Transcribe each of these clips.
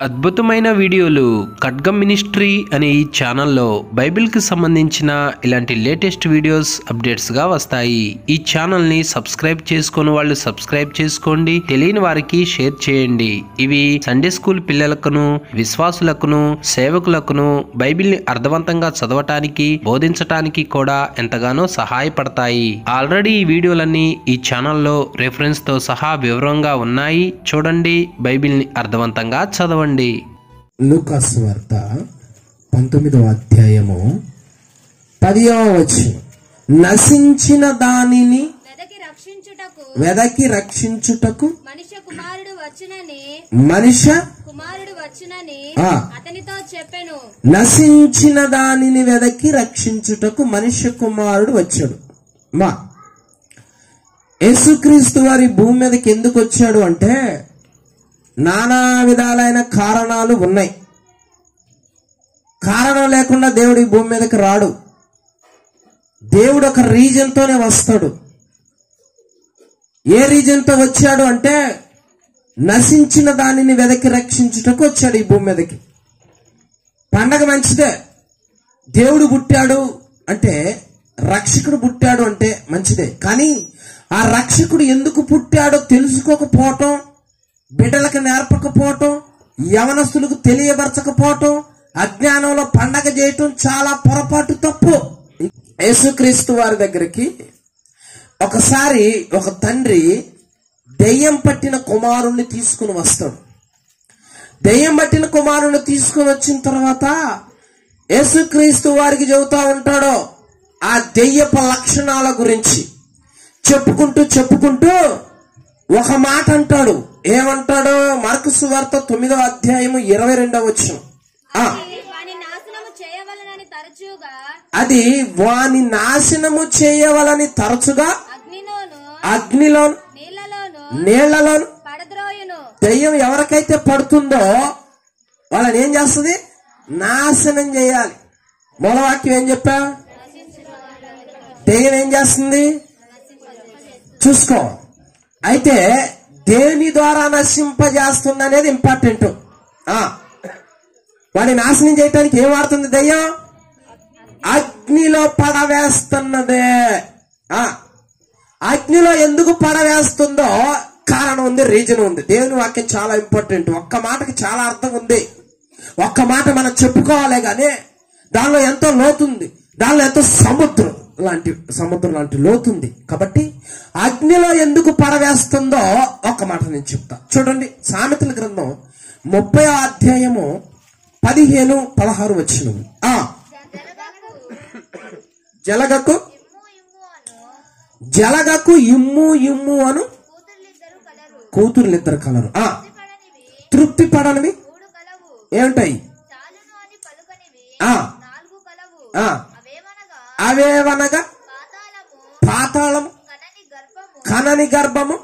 అద్భుతమైన వీడియోలు ఖడ్గం మినిస్ట్రీ అనే ఈ ఛానల్లో బైబిల్కి సంబంధించిన ఇలాంటి లేటెస్ట్ వీడియోస్ అప్డేట్స్గా వస్తాయి. ఈ ఛానల్ని సబ్స్క్రైబ్ చేసుకుని వాళ్ళు సబ్స్క్రైబ్ చేసుకోండి, తెలియని వారికి షేర్ చేయండి. ఇవి సండే స్కూల్ పిల్లలకును, విశ్వాసులకును, సేవకులకును బైబిల్ని అర్థవంతంగా చదవటానికి, బోధించటానికి కూడా ఎంతగానో సహాయపడతాయి. ఆల్రెడీ ఈ వీడియోలన్నీ ఈ ఛానల్లో రెఫరెన్స్తో సహా వివరంగా ఉన్నాయి. చూడండి, బైబిల్ని అర్థవంతంగా చదవండి. లూకాసు వార్త 19వ అధ్యాయము 10వ వచనం. నశించిన దానిని వెదకి రక్షించుటకు మనుష్య కుమారుడు వచ్చునని అతనితో చెప్పెను. నశించిన దానిని వెదకి రక్షించుటకు మనుష్య కుమారుడు వచ్చాడు. యేసుక్రీస్తు వారి భూమి మీదకి ఎందుకు వచ్చాడు అంటే నానా విధాలైన కారణాలు ఉన్నాయి. కారణం లేకుండా దేవుడు ఈ భూమి మీదకి రాడు. దేవుడు ఒక రీజన్ తోనే వస్తాడు. ఏ రీజన్ తో వచ్చాడు అంటే నశించిన దానిని వెదకి రక్షించుటకు వచ్చాడు ఈ భూమి మీదకి. పండగ మంచిదే, దేవుడు పుట్టాడు అంటే, రక్షకుడు పుట్టాడు అంటే మంచిదే. కానీ ఆ రక్షకుడు ఎందుకు పుట్టాడో తెలుసుకోకపోవటం, బిడ్డలకు నేర్పకపోవటం, యవనస్తులకు తెలియపరచకపోవటం, అజ్ఞానంలో పండగ చేయటం చాలా పొరపాటు, తప్పు. యేసుక్రీస్తు వారి దగ్గరికి ఒకసారి ఒక తండ్రి దెయ్యం పట్టిన కుమారుణ్ణి తీసుకుని వస్తాడు. దెయ్యం పట్టిన కుమారుణ్ణి తీసుకుని వచ్చిన తర్వాత యేసుక్రీస్తు వారికి చెబుతా ఉంటాడు ఆ దెయ్యపు లక్షణాల గురించి. చెప్పుకుంటూ ఒక మాట అంటాడు. ఏమంటాడు? మార్కు సువార్త 9వ అధ్యాయము 22వ వచనం. అది వాని నాశనము చేయవలని తరచుగా అగ్నిలోను నీళ్లలోను దెయ్యం ఎవరికైతే పడుతుందో వాళ్ళని ఏం చేస్తుంది? నాశనం చేయాలి. మూలవాక్యం ఏం చెప్పా? దెయ్యం ఏం చేస్తుంది చూసుకో. అయితే దేని ద్వారా నశింపజేస్తుంది అనేది ఇంపార్టెంట్. వాడిని నాశనం చేయటానికి ఏం వాడుతుంది దెయ్యం? అగ్నిలో పడవేస్తున్నదే. అగ్నిలో ఎందుకు పడవేస్తుందో కారణం ఉంది, రీజన్ ఉంది. దేవుని వాక్యం చాలా ఇంపార్టెంట్. ఒక్క మాటకి చాలా అర్థం ఉంది. ఒక్క మాట మనం చెప్పుకోవాలి కానీ దానిలో ఎంతో లోతుంది, దానిలో ఎంతో సముద్రం లాంటి లోతుంది. కాబట్టి అగ్నిలో ఎందుకు పడవేస్తుందో ఒక మాట నేను చెప్తా. చూడండి, సామెతల గ్రంథం 30వ అధ్యాయము 15-16 వచనము. జలగకు ఇమ్ము అను కూతుర్లిద్దరు కలరు. తృప్తి పడనివి ఏమిటాయి? అవేవనగా పాతాళము, కనని గర్భము,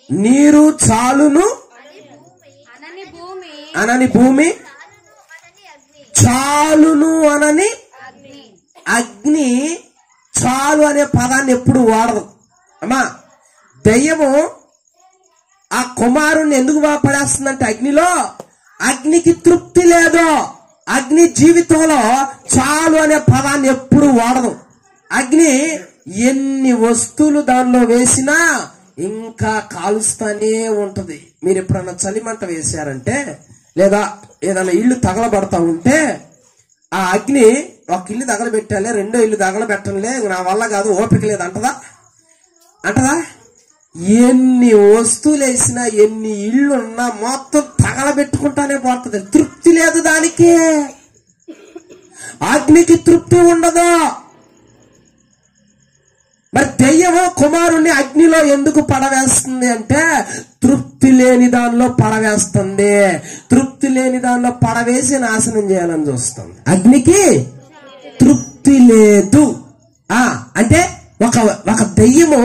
నీరు చాలును అనని భూమి, చాలును అనని అగ్ని. చాలు అనే పదాన్ని ఎప్పుడు వాడదు అమ్మా. దెయ్యము ఆ కుమారుణ్ణి ఎందుకు పడేస్తుందంటే అగ్నిలో, అగ్నికి తృప్తి లేదు. అగ్ని జీవితంలో చాలు అనే పదాన్ని ఎప్పుడు వాడదు. అగ్ని ఎన్ని వస్తువులు దానిలో వేసినా ఇంకా కాలుస్తానే ఉంటది. మీరు ఎప్పుడన్నా చలిమంట వేశారంటే, లేదా ఏదైనా ఇల్లు తగలబడతా ఉంటే ఆ అగ్ని ఒక ఇల్లు తగలబెట్టాలి, రెండో ఇల్లు తగలబెట్టలే, నా వల్ల కాదు, ఓపిక లేదు అంటదా? ఎన్ని వస్తువులు వేసినా, ఎన్ని ఇళ్ళున్నా మొత్తం తగలబెట్టుకుంటానే పోతుంది. తృప్తి లేదు దానికి. అగ్నికి తృప్తి ఉండదు. మరి దెయ్యము కుమారుణ్ణి అగ్నిలో ఎందుకు పడవేస్తుంది అంటే తృప్తి లేని దానిలో పడవేస్తుంది. తృప్తి లేని దానిలో పడవేసి నాశనం చేయాలని చూస్తుంది. అగ్నికి తృప్తి లేదు. అంటే ఒక దెయ్యము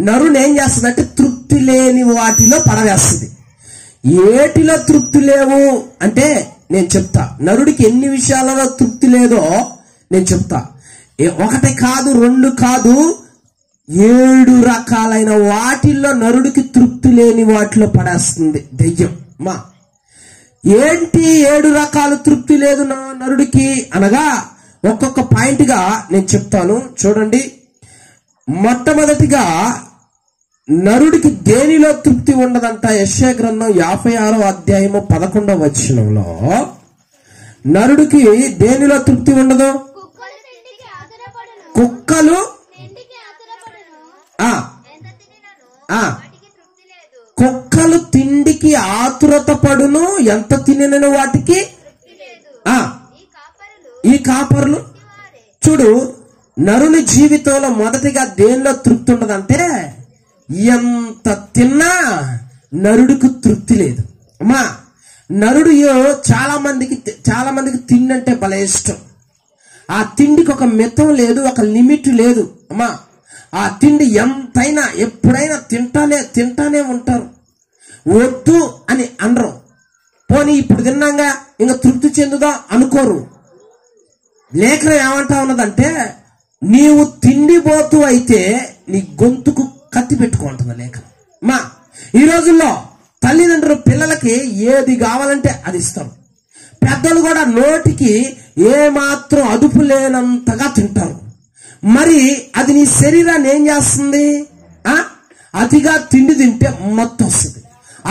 నరుని ఏం చేస్తుంది అంటే తృప్తి లేని వాటిలో పడవేస్తుంది. ఏటిలో తృప్తి లేవు అంటే నేను చెప్తా. నరుడికి ఎన్ని విషయాలలో తృప్తి లేదో నేను చెప్తా. ఒకటి కాదు, రెండు కాదు, 7 రకాలైన వాటిల్లో నరుడికి తృప్తి లేని వాటిలో పడేస్తుంది దెయ్యం. ఏంటి 7 రకాల తృప్తి లేదు నరుడికి అనగా ఒక్కొక్క పాయింట్ గా నేను చెప్తాను చూడండి. మొట్టమొదటిగా నరుడికి దేనిలో తృప్తి ఉండదంట? యెషయా గ్రంథం 56వ అధ్యాయము 11వ వచనంలో నరుడికి దేనిలో తృప్తి ఉండదు? కుక్కలు కుక్కలు తిండికి ఆతురత పడును, ఎంత తినను వాటికి. ఈ కాపరులు చూడు, నరుని జీవితంలో మొదటిగా దేనిలో తృప్తి ఉండదంటే ఎంత తిన్నా నరుడికి తృప్తి లేదు. అమ్మా, నరుడు చాలా మందికి తిండి అంటే భలే ఇష్టం. ఆ తిండికి ఒక మితం లేదు, ఒక లిమిట్ లేదు. అమ్మా, ఆ తిండి ఎంతైనా ఎప్పుడైనా తింటానే ఉంటారు, వద్దు అని అనరు. పోనీ ఇప్పుడు తిన్నాగా ఇంకా తృప్తి చెందుదా అనుకోరు. లేఖనం ఏమంటా ఉన్నదంటే, నీవు తిండిపోతూ అయితే నీ గొంతుకు కత్తి పెట్టుకుంటుంది లేఖనం. మా ఈ రోజుల్లో తల్లిదండ్రులు పిల్లలకి ఏది కావాలంటే అది ఇస్తారు. పెద్దలు కూడా నోటికి ఏమాత్రం అదుపు లేనంతగా తింటారు. మరి అది నీ శరీరాన్ని ఏం చేస్తుంది? అతిగా తిండి తింటే మత్తు వస్తుంది,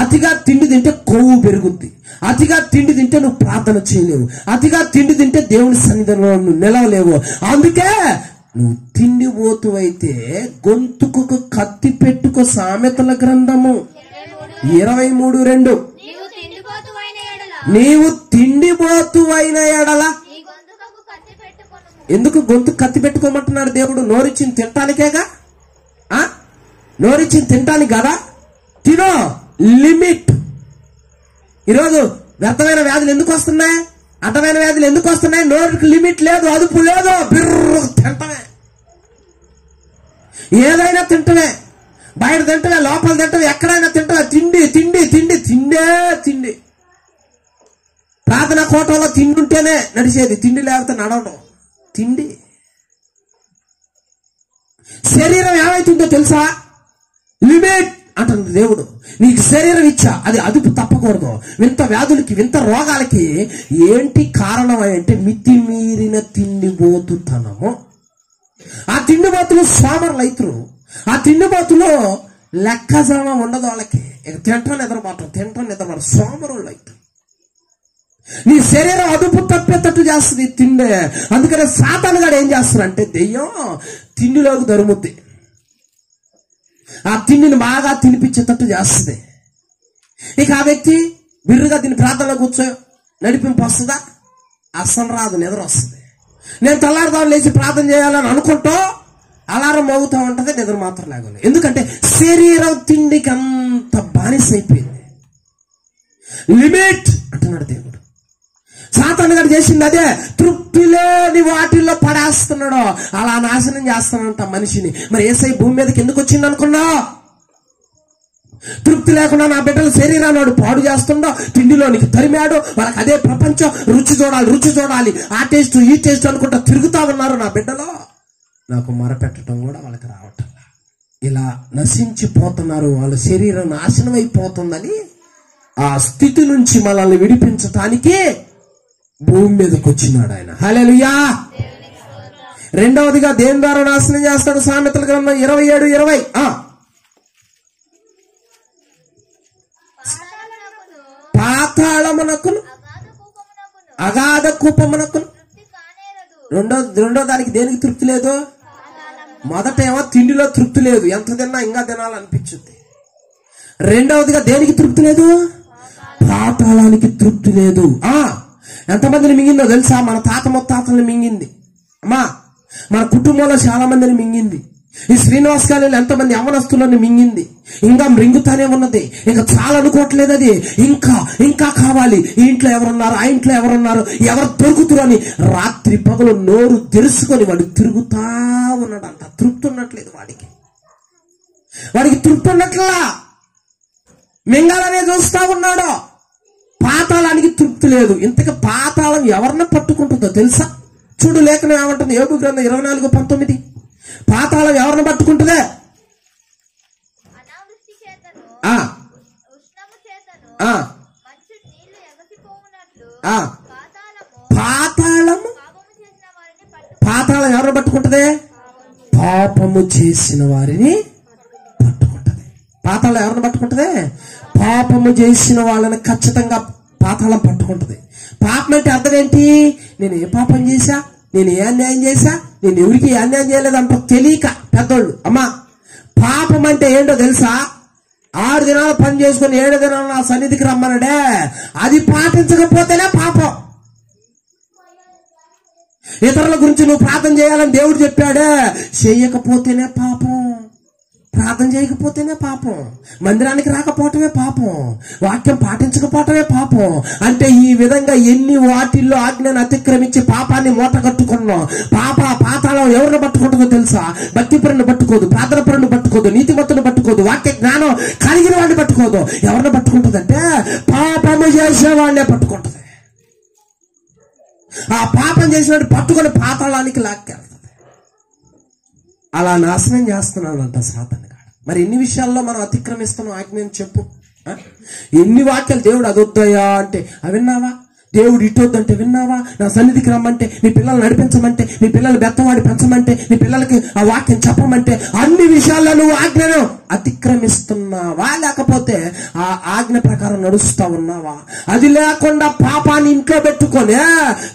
అతిగా తిండి తింటే కొవ్వు పెరుగుద్ది, అతిగా తిండి తింటే నువ్వు ప్రార్థన చేయలేవు, అతిగా తిండి తింటే దేవుని సన్నిధిలో నువ్వు నిలవలేవు. అందుకే నువ్వు తిండిపోతూ అయితే గొంతుకు కత్తి పెట్టుకో. సామెతల గ్రంథము 23:2. నీవు తిండిపోతూ అయిన ఎడల. ఎందుకు గొంతు కత్తి పెట్టుకోమంటున్నాడు దేవుడు? నోరిచ్చింది తినటానికేగా, నోరిచ్చింది తినటానికి కదా. తినో, లిమిట్. ఈరోజు వ్యర్థమైన వ్యాధులు ఎందుకు వస్తున్నాయి? అడ్డమైన వ్యాధులు ఎందుకు వస్తున్నాయి? నోటికి లిమిట్ లేదు, అదుపు లేదు, బిర్రు తింటమే. ఏదైనా తింటమే, బయట తింటమే, లోపల తింటమే, ఎక్కడైనా తింటమే. తిండి తిండి తిండి తిండే తిండి. ప్రార్థన కోటలో తిండుంటేనే నడిచేది, తిండి లేకపోతే నడవడం. తిండి శరీరం ఏమైతుందో తెలుసా? లిమిట్ అంటుంది దేవుడు. నీకు శరీరం ఇచ్చా, అది అదుపు తప్పకూడదు. వింత వ్యాధులకి, వింత రోగాలకి ఏంటి కారణం అంటే మితిమీరిన తిండిపోతుతనము. ఆ తిండిపోతులు సోమరులు అవుతారు. ఆ తిండిపోతులు లెక్కజామం ఉండదు వాళ్ళకి. తింటాను నిద్రమాట సోమరులు అవుతారు. నీ శరీరం అదుపు తప్పేటట్టు చేస్తుంది తిండే. అందుకనే సాతాను గాడు ఏం చేస్తాడంటే, దెయ్యం తిండిలోకి దరుముద్ది, ఆ తిండిని బాగా తినిపించేటట్టు చేస్తుంది. ఇక ఆ వ్యక్తి బిర్రుగా దీన్ని ప్రార్థనలో కూర్చో నడిపింపు వస్తుందా? అస్సలు రాదు, నిద్ర వస్తుంది. నేను తెల్లారుదాం లేచి ప్రార్థన చేయాలని అనుకుంటూ అలారం మోగుతూ ఉంటది, నిద్ర మాత్రం లేగలేదు. ఎందుకంటే శరీరం తిండికి అంత బానిస అయిపోయింది. లిమిట్ అంటున్నాడు దేవుడు. సాతాను గారు చేసింది అదే. తృప్తి లేని వాటిల్లో పడేస్తున్నాడు, అలా నాశనం చేస్తానంట మనిషిని. మరి యేసయ్య భూమి మీదకి ఎందుకు వచ్చింది అనుకున్నావు? తృప్తి లేకుండా నా బిడ్డల శరీరాన్ని వాడు పాడు చేస్తుండో, తిండిలోనికి తరిమాడు. వాళ్ళకి అదే ప్రపంచం, రుచి చూడాలి, ఆ టేస్ట్ ఈ టేస్ట్ అనుకుంటా తిరుగుతా ఉన్నారు నా బిడ్డలో. నాకు మొరపెట్టడం కూడా వాళ్ళకి రావటం. ఇలా నశించిపోతున్నారు, వాళ్ళ శరీరం నాశనం అయిపోతుందని ఆ స్థితి నుంచి మనల్ని విడిపించటానికి భూమి మీదకి వచ్చినాడు ఆయన. హల్లెలూయా. రెండవదిగా దేని ద్వారా నాశనం చేస్తాడు? సామెతల గ్రంథం 27:20. పాతాళమునకును అగాధ కూపమునకును. రెండో దానికి దేనికి తృప్తి లేదు? మొదట ఏమో తిండిలో తృప్తి లేదు, ఎంత తిన్నా ఇంకా తినాలనిపించుద్ది. రెండవదిగా దేనికి తృప్తి లేదు? పాతాళానికి తృప్తి లేదు. ఎంతమందిని మింగిందో తెలుసా? మన తాత ముత్తాతల్ని మింగింది. అమ్మా, మన కుటుంబంలో చాలా మందిని మింగింది. ఈ శ్రీనివాస్ కాలేజీలో ఎంతమంది యవ్వనస్తులను మింగింది. ఇంకా మృంగుతానే ఉన్నది. ఇంకా చాలా అనుకోవట్లేదు అది. ఇంకా కావాలి. ఈ ఇంట్లో ఎవరున్నారు, ఆ ఇంట్లో ఎవరున్నారు, ఎవరు దొరుకుతురు అని రాత్రి పగలు నోరు తెరుచుకొని వాడు తిరుగుతా ఉన్నాడంట. తృప్తి ఉన్నట్లేదు వాడికి తృప్తి ఉన్నట్లా, మింగాలనే చూస్తా ఉన్నాడు. పాతాళానికి తృప్తి లేదు. ఇంతగా పాతాళం ఎవరిని పట్టుకుంటుందో తెలుసా? చూడు, లేఖనం ఏమంటుంది? యోబు గ్రంథం 24:19. పాతాళం ఎవరిని పట్టుకుంటుందే? పాతాళము పాతాళం ఎవరిని పట్టుకుంటది? పాపము చేసిన వారిని పట్టుకుంటది. పాతాళం ఎవరిని పట్టుకుంటది? పాపము చేసిన వాళ్ళని ఖచ్చితంగా పాతాళం పట్టుకుంటది. పాపం అంటే అర్థం ఏంటి? నేను ఏ పాపం చేశా, నేను ఏ అన్యాయం చేశా, నేను ఎవరికి ఏ అన్యాయం చేయలేదంట తెలియక పెద్దోళ్ళు. అమ్మా, పాపం అంటే ఏంటో తెలుసా? 6 దినాలు పని చేసుకుని 7 దినాలు నా సన్నిధికి రమ్మనడే, అది పాటించకపోతేనే పాపం. ఇతరుల గురించి నువ్వు ప్రార్థన చేయాలని దేవుడు చెప్పాడే, చేయకపోతేనే పాపం. ప్రార్థన చేయకపోతేనే పాపం. మందిరానికి రాకపోవటమే పాపం. వాక్యం పాటించకపోవటమే పాపం. అంటే ఈ విధంగా ఎన్ని వాటిల్లో ఆజ్ఞను అతిక్రమించి పాపాన్ని మూట కట్టుకున్నాం. పాతాళం ఎవరిని పట్టుకుంటుందో తెలుసా? భక్తిపరుని పట్టుకోదు, ప్రార్థనపరుని పట్టుకోదు, నీతిమంతుని పట్టుకోదు, వాక్య జ్ఞానం కలిగిన వాడిని పట్టుకోదు. ఎవరిని పట్టుకుంటుందంటే పాపము చేసేవాడినే పట్టుకుంటుంది. ఆ పాపం చేసినట్టు పట్టుకొని పాతాళానికి లాక్కెళ్తుంది. అలా నాశనం చేస్తున్నానంట సాతాను గాడు. మరి ఎన్ని విషయాల్లో మనం అతిక్రమిస్తున్నాం ఆజ్ఞని చెప్పు. ఎన్ని వాక్యాలు దేవుడు అదొద్దయా అంటే అవి విన్నావా? దేవుడు ఇటొద్దంటే విన్నావా? నా సన్నిధికి రమ్మంటే, నీ పిల్లలు నడిపించమంటే, నీ పిల్లలు బెత్తవాడి పెంచమంటే, నీ పిల్లలకి ఆ వాక్యం చెప్పమంటే, అన్ని విషయాల్లో నువ్వు ఆజ్ఞను అతిక్రమిస్తున్నావా? లేకపోతే ఆ ఆజ్ఞ ప్రకారం నడుస్తా ఉన్నావా? అది లేకుండా పాపాన్ని ఇంట్లో పెట్టుకొని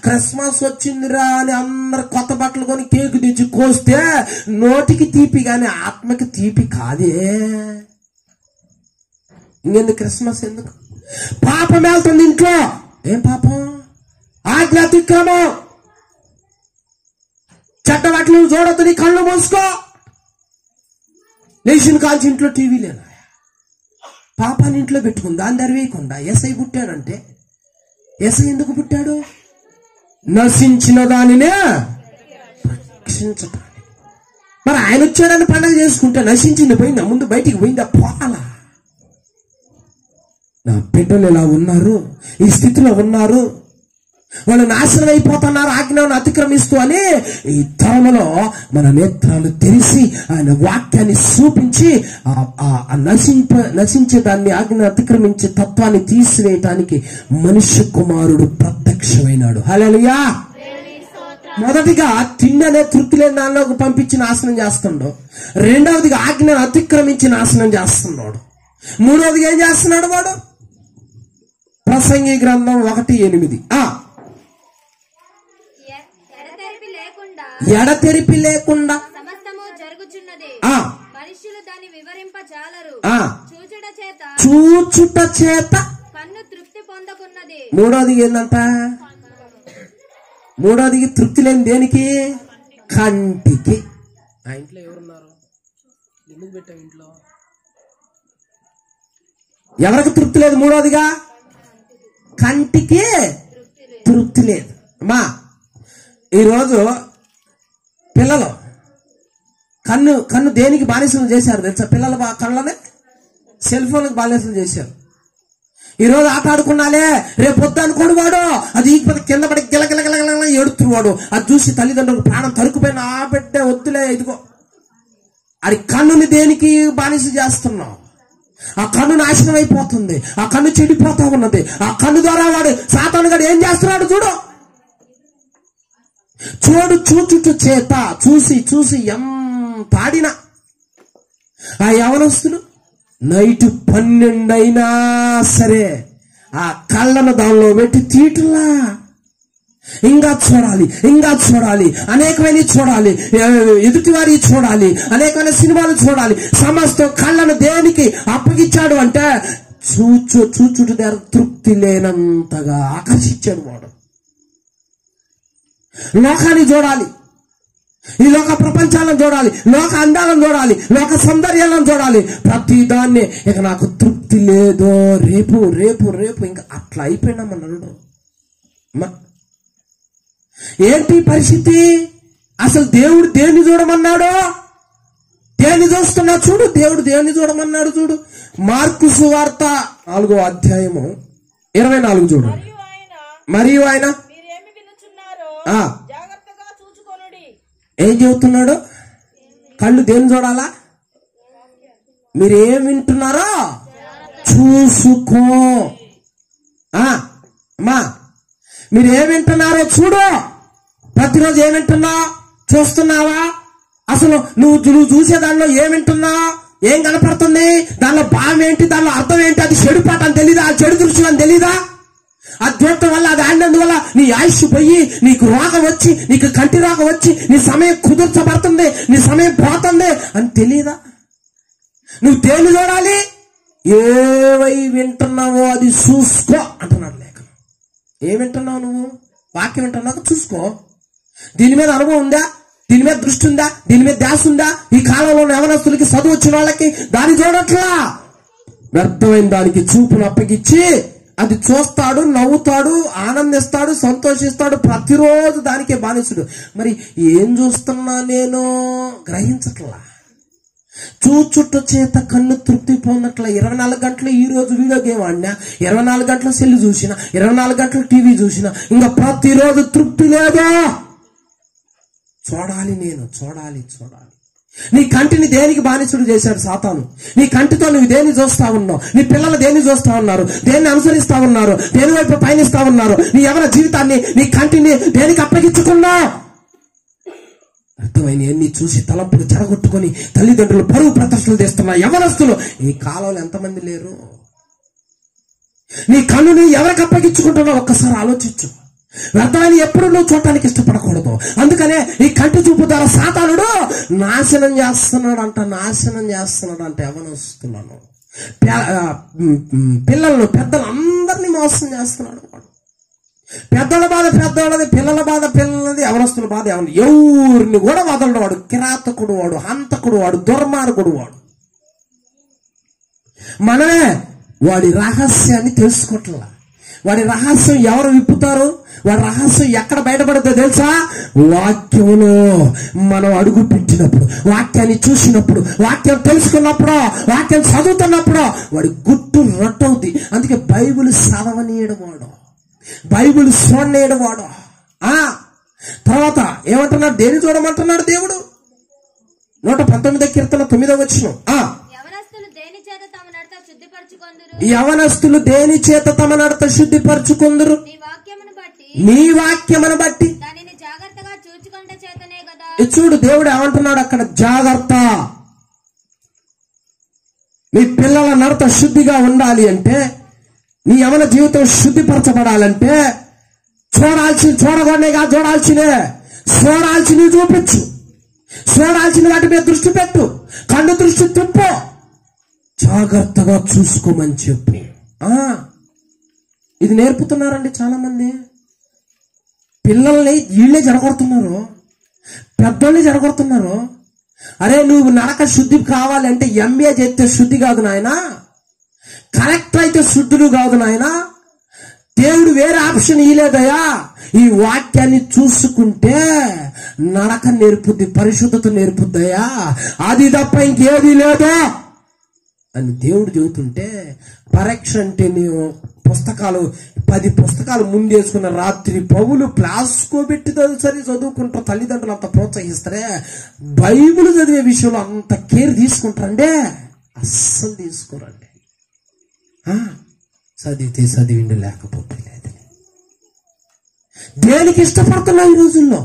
క్రిస్మస్ వచ్చిందిరా అని అందరు కొత్త బట్టలు కొని కేకు తెచ్చి కోస్తే నోటికి తీపి గాని ఆత్మకి తీపి కాదే. ఇంకెందుకు క్రిస్మస్? ఎందుకు? పాపం వెళ్తుంది ఇంట్లో. ఏం పాపం? ఆజ్ఞ అతిక్రమం. చెడ్డ వాటిని చూడొద్దు, నీ కళ్ళు మూసుకో. లేచిన కాల్చి ఇంట్లో టీవీ లేదా? పాపాన్ని ఇంట్లో పెట్టుకుంది, దాని దరివేయకుండా. ఎస్ఐ పుట్టాడంటే ఎస్ఐ ఎందుకు పుట్టాడు? నశించిన దానినే రక్షించటానికి. మరి ఆయన వచ్చాడని పండుగ చేసుకుంటే నశించింది పోయిందా? ముందు బయటికి పోయిందా? పోవాలా? నా బిడ్డలు ఇలా ఉన్నారు, ఈ స్థితిలో ఉన్నారు, వాళ్ళు నాశనం అయిపోతున్నారు ఆజ్ఞను అతిక్రమిస్తూ అని ఈ తరములో మన నేత్రాలు తెరిచి ఆయన వాక్యాన్ని చూపించి నశించే దాన్ని ఆజ్ఞను అతిక్రమించే తత్వాన్ని తీసివేయటానికి మనుష్య కుమారుడు ప్రత్యక్షమైనాడు. హల్లెలూయా. మొదటిగా తిన్ననే తృప్తి లేని దానిలోకి పంపించి నాశనం చేస్తున్నాడు. రెండవదిగా ఆజ్ఞను అతిక్రమించి నాశనం చేస్తున్నాడు. మూడవదిగా ఏం చేస్తున్నాడు వాడు? ప్రసంగి గ్రంథం 1:8 ఎడతెరిపి లేకుండా చూచుట చేత మూడవది ఏందంట? మూడవదికి తృప్తి లేని దేనికి? కంటికి. ఆ ఇంట్లో ఎవరున్నారు? ఎందుకు పెట్టావు ఇంట్లో? ఎవరికి తృప్తి లేదు? మూడవదిగా కంటికి తృప్తి లేదు. అమ్మా, ఈరోజు పిల్లలు కన్ను దేనికి బానిసలు చేశారు తెలుసా? పిల్లలు కళ్ళనే సెల్ ఫోన్కి బానిసలు చేశారు. ఈరోజు ఆట ఆడుకున్నాలే, రేపు పొద్దు అనుకోడు వాడు, అది కింద పడి గిలగిలగిలగిల ఏడుతున్నాడు. అది చూసి తల్లిదండ్రులు ప్రాణం తరుకుపోయిన ఆ బిడ్డ వద్దులే, ఇదిగో. అది కన్నుని దేనికి బానిస చేస్తున్నావు? ఆ కన్ను నాశనం అయిపోతుంది, ఆ కన్ను చెడిపోతా ఉన్నది. ఆ కన్ను ద్వారా వాడు సాతాను గాడు ఏం చేస్తున్నాడు చూడు. చూచుట చేత చూసి ఎంత ఆడినా ఆ యవనస్తులు నైట్ 12 అయినా సరే ఆ కళ్ళను దానిలో పెట్టి తీటులా ఇంకా చూడాలి, అనేకమైన చూడాలి, ఎదుటివారి చూడాలి, అనేకమైన సినిమాలు చూడాలి. సమస్తం కళ్ళను దేనికి అప్పగించాడు అంటే చూచుట దగ్గర తృప్తి లేనంతగా ఆకర్షించాడు వాడు. లోకాన్ని చూడాలి, ఈ లోక ప్రపంచాలను చూడాలి, లోక అందాలను చూడాలి, లోక సౌందర్యాలను చూడాలి. ప్రతి దాన్ని ఇక నాకు తృప్తి లేదో, రేపు ఇంకా అట్లా అయిపోయినామన్నాడు. ఏంటి పరిస్థితి? అసలు దేవుడు దేన్ని చూడమన్నాడు? దేన్ని చూస్తున్నా చూడు. దేవుడు దేన్ని చూడమన్నాడు చూడు. మార్కు సువార్త 4వ అధ్యాయము 24 చూడు. మరియు ఆయన ఏం చెబుతున్నాడు? కళ్ళు దేన్ని చూడాలా? మీరేం వింటున్నారో చూసుకో. అమ్మా, మీరు ఏం వింటున్నారో చూడు. ప్రతిరోజు ఏం వింటున్నావు? చూస్తున్నావా? అసలు నువ్వు చూసే దానిలో ఏం వింటున్నావు? ఏం కనపడుతుంది? దానిలో భావం ఏంటి? దానిలో అర్థం ఏంటి? అది చెడు పాట అని తెలీదా? ఆ చెడు దృశ్యం అని తెలీదా? అది చూడటం వల్ల, అది ఆడినందువల్ల నీ ఆయుష్ పోయి, నీకు రోగం వచ్చి, నీకు కంటి రోగం వచ్చి, నీ సమయం కుదుర్చబడుతుంది, నీ సమయం పోతుంది అని తెలీదా? నువ్వు దేన్ని చూడాలి? ఏవై వింటున్నావో అది చూసుకో అంటున్నాడు లేఖనం. ఏం వింటున్నావు నువ్వు? వాక్యం వింటున్నావు, చూసుకో. దీని మీద అనుభవం ఉందా? దీని మీద దృష్టి ఉందా? దీని మీద ధ్యాస ఉందా? ఈ కాలంలో యవనస్తులకి, చదువు వచ్చిన వాళ్ళకి దాన్ని చూడట్లా. వ్యర్థమైన దానికి చూపును అప్పగిచ్చి అది చూస్తాడు, నవ్వుతాడు, ఆనందిస్తాడు, సంతోషిస్తాడు. ప్రతిరోజు దానికే బానిసుడు. మరి ఏం చూస్తున్నా నేను గ్రహించట్లా. చూచుట్ట చేత కన్ను తృప్తి పొందట్లా. 24 గంటలు ఈ రోజు వీడియో గేమ్ ఆడినా, 24 గంటలు సెల్ చూసినా, 24 గంటలు టీవీ చూసినా, ఇంకా ప్రతిరోజు తృప్తి లేదా? చూడాలి, నేను చూడాలి. నీ కంటిని దేనికి బానిసుడు చేశాడు సాతాను? నీ కంటితో నువ్వు దేన్ని చూస్తా ఉన్నావు? నీ పిల్లలు దేన్ని చూస్తా ఉన్నారు? దేన్ని అనుసరిస్తా ఉన్నారు? దేని వైపు పయనిస్తా ఉన్నారు? నీ ఎవరి జీవితాన్ని, నీ కంటిని దేనికి అప్పగించుకున్నావు? అర్థమైన ఎన్ని చూసి తలంపులు చెడగొట్టుకొని తల్లిదండ్రులు పరువు ప్రదర్శనలు చేస్తున్నా యవనస్తులు ఈ కాలంలో ఎంతమంది లేరు? నీ కన్నుని ఎవరికి అప్పగించుకుంటున్నావు ఒక్కసారి ఆలోచించు. వ్యర్థాన్ని ఎప్పుడు నువ్వు చూడటానికి ఇష్టపడకూడదు. అందుకనే ఈ కంటి చూపు ద్వారా సాతానుడు నాశనం చేస్తున్నాడంట యవనస్తున్నాను. పిల్లలను, పెద్దలు అందరినీ మోసం చేస్తున్నాడు వాడు. పెద్దల బాధ పెద్దవాళ్ళది, పిల్లల బాధ పిల్లలది, యవనస్తుల బాధ ఎవరిని కూడా వదలడు వాడు. కిరాతకుడు వాడు, హంతకుడు వాడు, దుర్మార్గుడు వాడు. మనమే వాడి రహస్యాన్ని తెలుసుకోవట్లా. వాడి రహస్యం ఎవరు విప్పుతారు? వాడి రహస్యం ఎక్కడ బయటపడుతుందో తెలుసా? వాక్యములో మనం అడుగు పెట్టినప్పుడు, వాక్యాన్ని చూసినప్పుడు, వాక్యం తెలుసుకున్నప్పుడు, వాక్యం చదువుతున్నప్పుడు వాడి గుట్టు రొట్టవుద్ది. అందుకే బైబిల్ చదవనీయడం వాడు, బైబిల్ చూడనీయడం వాడు. తర్వాత ఏమంటున్నాడు? దేని చూడమంటున్నాడు దేవుడు? 119వ కీర్తన 9వ వచనం. యవనస్తులు దేని చేత తమ నడత శుద్ధిపరచుకుందరు? నీ వాక్యమును బట్టి. చూడు దేవుడు ఏమంటున్నాడు అక్కడ? జాగ్రత్త. మీ పిల్లల నడత శుద్ధిగా ఉండాలి అంటే, నీ యవన జీవితం శుద్ధిపరచబడాలంటే చూడాల్సినవి చూపించు. చూడాల్సిన వాటి మీద దృష్టి పెట్టు. కన్ను దృష్టి తిప్పు. జాగ్రత్తగా చూసుకోమని చెప్పి ఇది నేర్పుతున్నారండి చాలా మంది. పిల్లల్ని వీళ్ళే జరగొడుతున్నారు, పెద్దల్ని జరగొడుతున్నారు. అరే నువ్వు నడక శుద్ధి కావాలంటే ఎంఏ చేస్తే శుద్ధి కాదు నాయనా, కలెక్టర్ అయితే శుద్ధులు కాదు నాయనా. దేవుడు వేరే ఆప్షన్ ఇలేదయా. ఈ వాక్యాన్ని చూసుకుంటే నడక నేర్పుద్ది, పరిశుద్ధత నేర్పుద్దయా. అది తప్ప ఇంకేది లేదు అని దేవుడు చెబుతుంటే, పరీక్ష అంటే నేను పుస్తకాలు 10 పుస్తకాలు ముందేసుకున్న రాత్రి పౌలు ప్లాస్కోబెట్టి సరి చదువుకుంటారు. తల్లిదండ్రులు అంత ప్రోత్సహిస్తారే, బైబిల్ చదివే విషయంలో అంత కేర్ తీసుకుంటారండే? అస్సలు తీసుకోరండి. చదివితే చదివిండి, లేకపోతే లేదు. దేనికి ఇష్టపడుతున్నావు ఈ రోజుల్లో?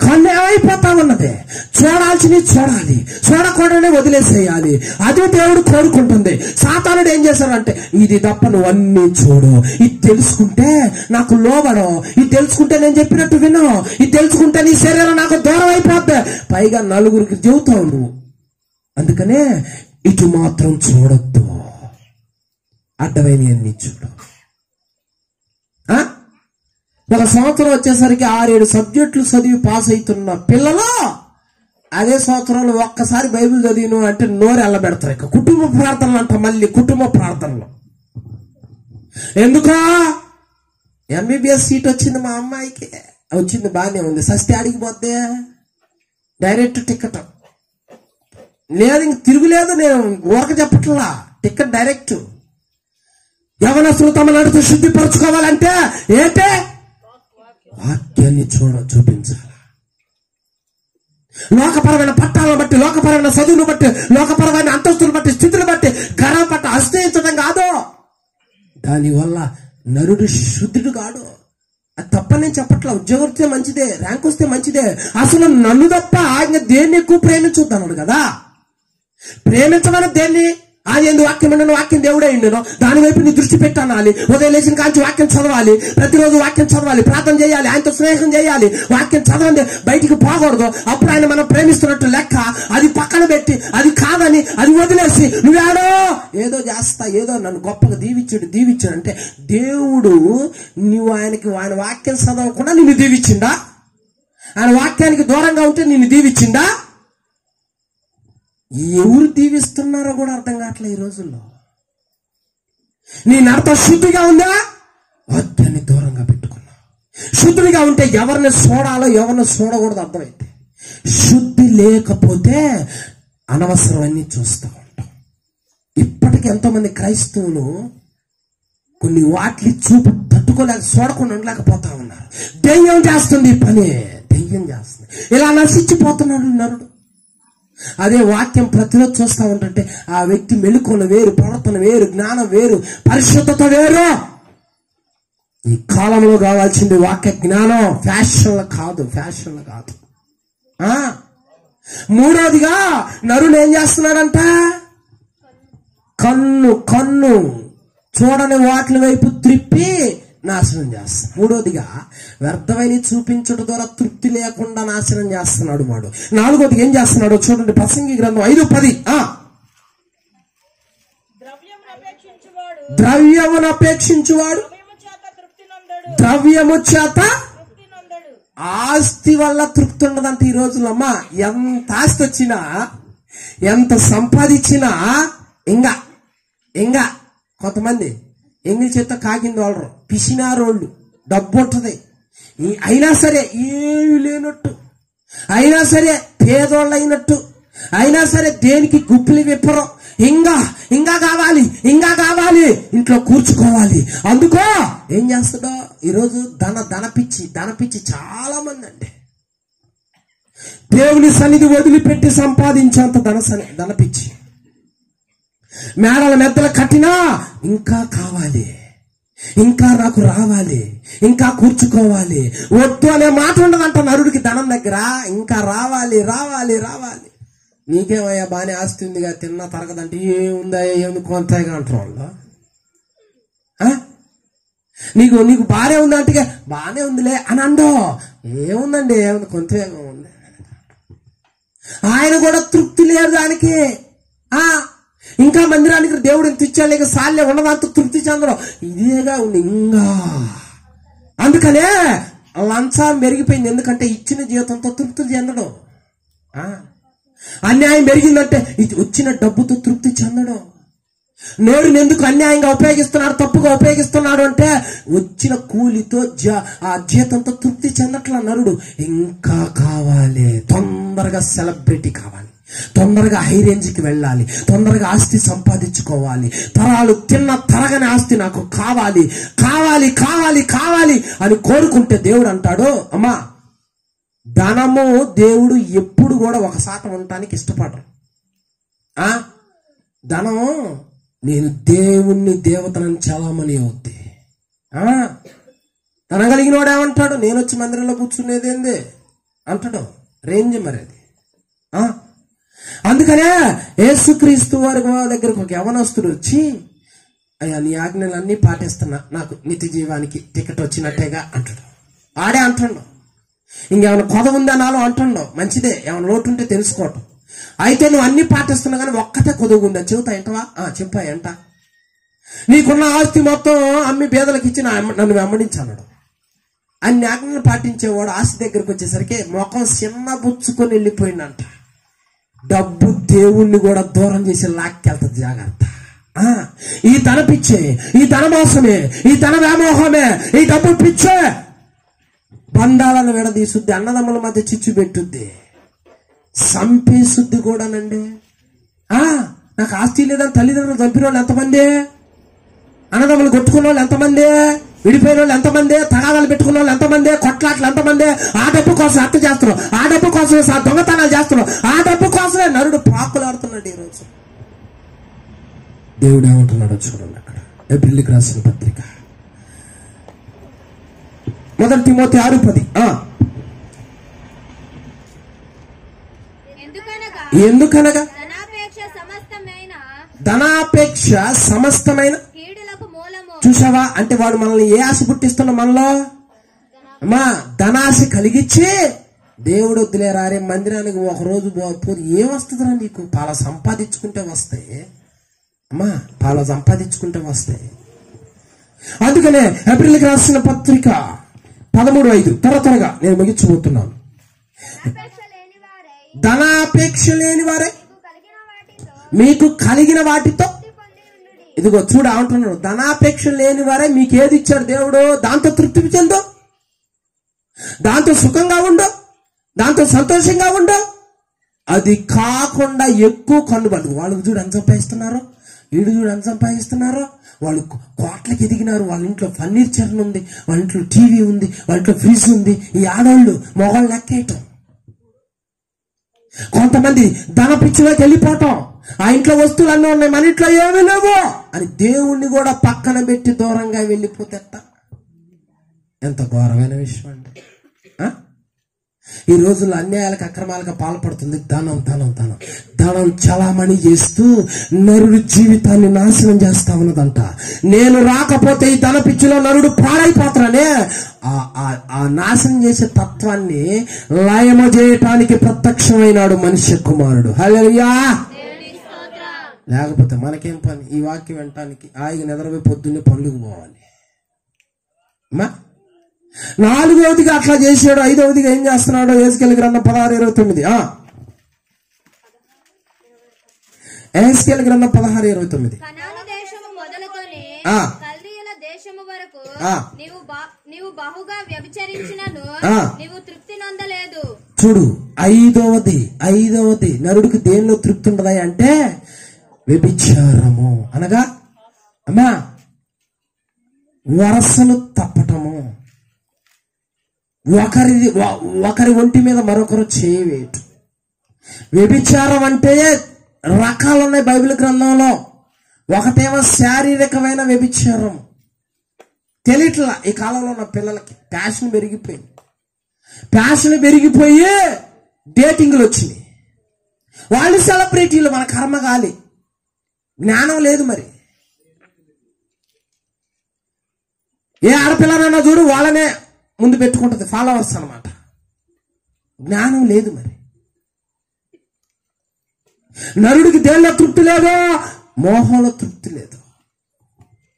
కన్ను ఏమైపోతా ఉన్నది? చూడాల్సినవి చూడాలి, చూడకూడనే వదిలేసేయాలి. అది దేవుడు కోరుకుంటుంది. సాతానుడు ఏం చేశాడంటే, ఇది తప్ప నువ్వు అన్ని చూడు, ఇది తెలుసుకుంటే నాకు లోబడు, ఇది తెలుసుకుంటే నేను చెప్పినట్టు విను, ఇది తెలుసుకుంటే నీ శరీరం నాకు దూరం అయిపోద్ది, పైగా నలుగురికి చెబుతావు నువ్వు. అందుకనే ఇటు మాత్రం చూడొద్దు, అడ్డమైన అన్ని చూడు. 1 సంవత్సరం వచ్చేసరికి 6-7 సబ్జెక్టులు చదివి పాస్ అవుతున్న పిల్లలు అదే సంవత్సరంలో ఒక్కసారి బైబిల్ చదివిను అంటే నోరు ఎల్లబెడతారు. ఇక కుటుంబ ప్రార్థనలు అంట, మళ్ళీ కుటుంబ ప్రార్థనలు. ఎందుకో ఎంబీబీఎస్ సీట్ వచ్చింది మా అమ్మాయికి, వచ్చింది బాగానే ఉంది. సస్తే అడిగి పోతే డైరెక్ట్ టికెట్ లేదు, ఇంక తిరుగులేదు. నేను ఊరక చెప్పట్లా, టికెట్ డైరెక్ట్. యవనస్తులు తమ నడుతూ శుద్ధిపరచుకోవాలంటే ఏంటే? వాక్యాన్ని చూపించాలి. లోకపరమైన పట్టాలను బట్టి, లోకపరమైన చదువును బట్టి, లోకపరమైన అంతస్తులు బట్టి, స్థితులు బట్టి గర్వం పట్ట అశ్రయించడం కాదు. దానివల్ల నరుడు శుద్ధుడు కాడు. అది తప్పని నేను చెప్పట్లా. ఉద్యోగం వస్తే మంచిదే, ర్యాంక్ వస్తే మంచిదే. అసలు నన్ను తప్ప ఇంకా దేన్ని ఎక్కువ ప్రేమించుద్దాను కదా. ప్రేమించమని దేన్ని? అది ఎందుకు వాక్యం ఉండను, వాక్యం దేవుడే ఉండను, దాని వైపు నీ దృష్టి పెట్టాలి. ఉదయం లేచిన కాంచి వాక్యం చదవాలి, ప్రతిరోజు వాక్యం చదవాలి, ప్రార్థన చేయాలి, ఆయనతో స్నేహం చేయాలి. వాక్యం చదవండి, బయటికి పోకూడదు. అప్పుడు ఆయన మనం ప్రేమిస్తున్నట్టు లెక్క. అది పక్కన పెట్టి అది కాదని అది వదిలేసి నువ్వేడో ఏదో చేస్తా, ఏదో నన్ను గొప్పగా దీవించాడు అంటే దేవుడు నువ్వు ఆయన వాక్యం చదవకుండా నిన్ను దీవించిందా? ఆయన వాక్యానికి దూరంగా ఉంటే నిన్ను దీవించిందా? ఎవరు దీవిస్తున్నారో కూడా అర్థం కావట్లేదు ఈ రోజుల్లో. నీ నడత శుద్ధిగా ఉందా? వాక్యాన్ని దూరంగా పెట్టుకున్నా. శుద్ధిగా ఉంటే ఎవరిని చూడాలో ఎవరిని చూడకూడదు అర్థమైతే. శుద్ధి లేకపోతే అనవసరమన్నీ చూస్తూ ఉంటాం. ఇప్పటికీ ఎంతో మంది క్రైస్తవులు కొన్ని వాటిని చూపు తట్టుకోలేక చూడకుండా ఉండలేకపోతా ఉన్నారు. దెయ్యం చేస్తుంది ఈ పని, దెయ్యం చేస్తుంది. ఇలా నశించిపోతున్నాడు నరుడు. అదే వాక్యం ప్రతిరోజు చూస్తా ఉంటుంటే ఆ వ్యక్తి మెళుకువలు వేరు, ప్రవర్తన వేరు, జ్ఞానం వేరు, పరిశుద్ధత వేరు. ఈ కాలంలో కావాల్సింది వాక్య జ్ఞానం, ఫ్యాషన్లు కాదు. మూడోదిగా నరుడు ఏం చేస్తున్నాడంట? కన్ను చూడని వాటి వైపు త్రిప్పి నాశనం చేస్తాడు. మూడోదిగా వ్యర్థమైన చూపించడం ద్వారా తృప్తి లేకుండా నాశనం చేస్తున్నాడు వాడు. నాలుగోదిగా ఏం చేస్తున్నాడు చూడండి, ప్రసంగి గ్రంథం 5:10. ద్రవ్యమును అపేక్షించువాడు ద్రవ్యము చేత ఆస్తి వల్ల తృప్తి ఉండదంటే ఈ రోజుల్లో. అమ్మా, ఎంత ఆస్తి వచ్చినా, ఎంత సంపాదించినా ఇంకా కొంతమంది ఎంగిలి చేత కాకింది వాళ్ళరు, పిసినారోళ్ళు, డబ్బు ఉంటుంది అయినా సరే ఏమి లేనట్టు, అయినా సరే పేదోళ్ళు అయినట్టు, అయినా సరే దేనికి గుప్పిలి విప్పరం, ఇంకా కావాలి ఇంట్లో కూర్చుకోవాలి. అందుకో ఏం చేస్తాడో ఈరోజు ధనపిచ్చి చాలా మంది అండి. దేవుని సన్నిధి వదిలిపెట్టి సంపాదించేంత ధనపిచ్చి. మేడల మెద్దలు కట్టినా ఇంకా కావాలి, ఇంకా నాకు రావాలి, ఇంకా కూర్చుకోవాలి. వద్దు అనే మాట ఉండదంట నరుడికి ధనం దగ్గర. ఇంకా రావాలి. నీకేమయ్యా బాగానే ఆస్తి ఉందిగా, తిన్నా తరగదంటే ఏముందా ఏమి కొంతగా అంటారు వాళ్ళు. నీకు బాగానే ఉందంటే బాగానే ఉందిలే అని అండో. ఏముందండి, ఏముంది, కొంతగా ఉంది. ఆయన కూడా తృప్తి లేదు దానికి. ఇంకా మందిరానికి దేవుడు ఇంత ఇచ్చాడు, ఇక సాలే ఉన్నదంతా తృప్తి చెందడం ఇదేగా ఉంది ఇంకా. అందుకనే లంచం పెరిగిపోయింది. ఎందుకంటే ఇచ్చిన జీవితంతో తృప్తి చెందడం. అన్యాయం పెరిగిందంటే వచ్చిన డబ్బుతో తృప్తి చెందడం. నోరుని ఎందుకు అన్యాయంగా ఉపయోగిస్తున్నాడు, తప్పుగా ఉపయోగిస్తున్నాడు అంటే వచ్చిన కూలితో ఆ జీతంతో తృప్తి చెందట్ల నరుడు. ఇంకా కావాలి, తొందరగా సెలబ్రిటీ కావాలి, తొందరగా హై రేంజ్కి వెళ్ళాలి, తొందరగా ఆస్తి సంపాదించుకోవాలి, తరాలు తరగని ఆస్తి నాకు కావాలి అని కోరుకుంటే దేవుడు అంటాడు, అమ్మా ధనము దేవుడు ఎప్పుడు కూడా ఒక శాతం ఉండటానికి ఇష్టపడరు. ధనము నేను దేవుణ్ణి దేవతలను చాలామని అవుద్ది. ధనం కలిగిన వాడు ఏమంటాడు, నేను వచ్చి మందిరంలో కూర్చునేది ఏంది అంటాడు. రేంజ్ మరి అది. అందుకనే యేసుక్రీస్తు వారి దగ్గరకు ఒక యవనస్తుడు వచ్చి, అయ్యా నీ ఆజ్ఞలన్నీ పాటిస్తున్నా, నాకు నిత్య జీవానికి టికెట్ వచ్చినట్టేగా అంటాడు. ఆడే అంటాడు. ఇంకేమైనా కొద ఉందా నాలో అంటాడు. మంచిదే, ఏమైనా లోటు ఉంటే తెలుసుకోవటం. అయితే నువ్వు అన్ని పాటిస్తున్నావు కానీ ఒక్కటే కొదువు ఉందా చెబుతా ఏంటవా? చెప్పా ఏంట? నీకున్న ఆస్తి మొత్తం అమ్మి బేదలకు ఇచ్చి నన్ను వెంబడించాడు. అన్ని ఆజ్ఞలు పాటించేవాడు ఆస్తి దగ్గరకు వచ్చేసరికి ముఖం చిన్నబుచ్చుకొని వెళ్ళిపోయిందంట. డబ్బు దేవుణ్ణి కూడా దూరం చేసి లాక్కెళ్తుంది. జాగ్రత్త. ఈ ధన పిచ్చే, ఈ ధన మోసమే, ఈ ధన వ్యామోహమే, ఈ డబ్బు పిచ్చే బంధాలను విడదీసుద్ది, అన్నదమ్ముల మధ్య చిచ్చు పెట్టుద్ది, చంపేసుద్ది కూడానండి. నాకు ఆస్తి లేదని తల్లిదండ్రులు చంపిన వాళ్ళు ఎంతమంది, అన్నదమ్ములు కొట్టుకున్న వాళ్ళు ఎంతమంది, విడిపోయిన వాళ్ళు ఎంతమంది, తగాదాలు పెట్టుకున్న వాళ్ళు ఎంతమంది, కొట్లాట్లు ఎంతమంది. ఆ డబ్బు కోసం హత్య చేస్తున్నాం, ఆ డబ్బు కోసమే దొంగతనాలు చేస్తున్నాం, ఆ డబ్బు కోసమే నరుడు పాకులాడుతున్నాడు ఈరోజు. దేవుడు ఏమంటున్నాడో చూడండి. అక్కడ ఏప్రిల్కి రాసిన పత్రిక మొదటి తిమోతి 6:10. ఎందుకనగా ధనాపేక్ష సమస్తమైన చూసావా? అంటే వాడు మనల్ని ఏ ఆశ పుట్టిస్తున్నా మనలో అమ్మా ధనాశ కలిగించి దేవుడు వద్దులేరా రే మందిరానికి ఒక రోజు పోతే ఏమొస్తుందిరా నీకు? పాల సంపాదించుకుంటే వస్తాయి అమ్మా, పాల సంపాదించుకుంటే వస్తాయి. అందుకనే ఏప్రిల్కి రాసిన పత్రిక 13:5 త్వరగా నేను ముగించబోతున్నాను. ధనాపేక్ష లేని వారే మీకు కలిగిన వాటితో ఇదిగో చూడ అంటున్నాడు. ధనాపేక్ష లేని వారే మీకు ఏది ఇచ్చాడు దేవుడు, దాంతో తృప్తి చెందు, దాంతో సుఖంగా ఉండు, దాంతో సంతోషంగా ఉండు. అది కాకుండా ఎక్కువ కన్నుబడు. వాళ్ళకి చూడు ఎంత సంపాదిస్తున్నారు, వీడు చూడు ఎంత సంపాదిస్తున్నారు. వాళ్ళు కోట్లకి ఎదిగినారు. వాళ్ళ ఇంట్లో ఫర్నిచర్ ఉంది, వాళ్ళ ఇంట్లో టీవీ ఉంది, వాళ్ళ ఇంట్లో ఫ్రిడ్జ్ ఉంది. ఈ ఆడవాళ్ళు మొగళ్ళు లెక్కేయటం. కొంతమంది ధన పిచ్చిలోకి వెళ్ళిపోవటం. ఆ ఇంట్లో వస్తువులు అన్నీ ఉన్నాయి, మన ఇంట్లో ఏమీ లేవు అని దేవుణ్ణి కూడా పక్కన పెట్టి దూరంగా వెళ్ళిపోతే ఎంత ఘోరమైన విషయం అండి. ఈ రోజుల్లో అన్యాయాలకు అక్రమాలకు పాల్పడుతుంది ధనం. ధనం చలామణి చేస్తూ నరుడి జీవితాన్ని నాశనం చేస్తా ఉన్నదంట. నేను రాకపోతే ఈ ధన పిచ్చిలో నరుడు పాడైపోతానే. ఆ నాశనం చేసే తత్వాన్ని లయము చేయటానికి ప్రత్యక్షమైనాడు మనుష్య కుమారుడు. హల్లెలూయా. లేకపోతే మనకేం పని? ఈ వాక్యం వినటానికి ఆయన నిద్రపోయి పొద్దున్నే పనులకు పోవాలి. 4వదిగా అట్లా చేశాడు. 5వదిగా ఏం చేస్తున్నాడు? ఎహెజ్కేలు గ్రంథం 16:29. ఎహెజ్కేలు గ్రంథం 16:29. చూడు 5వది నరుడికి దేనిలో తృప్తి ఉండదా అంటే వ్యభిచారము అనగా అమ్మా వరసలు తప్పటము, ఒకరి ఒంటి మీద మరొకరు చేయవేటు. వ్యభిచారం అంటే రకాలు ఉన్నాయి బైబిల్ గ్రంథంలో. ఒకటేమో శారీరకమైన వ్యభిచారం. తెలియట్లా ఈ కాలంలో ఉన్న పిల్లలకి. ప్యాషన్ పెరిగిపోయి డేటింగ్లు వచ్చినాయి. వాళ్ళు సెలబ్రిటీలు, మన కర్మగాలి. జ్ఞానం లేదు. మరి ఏ ఆడపిల్లనైనా చూడు వాళ్ళనే ముందు పెట్టుకుంటుంది, ఫాలోవర్స్ అన్నమాట. జ్ఞానం లేదు. మరి నరుడికి దేనిలో తృప్తి లేదు, మోహంలో తృప్తి లేదు.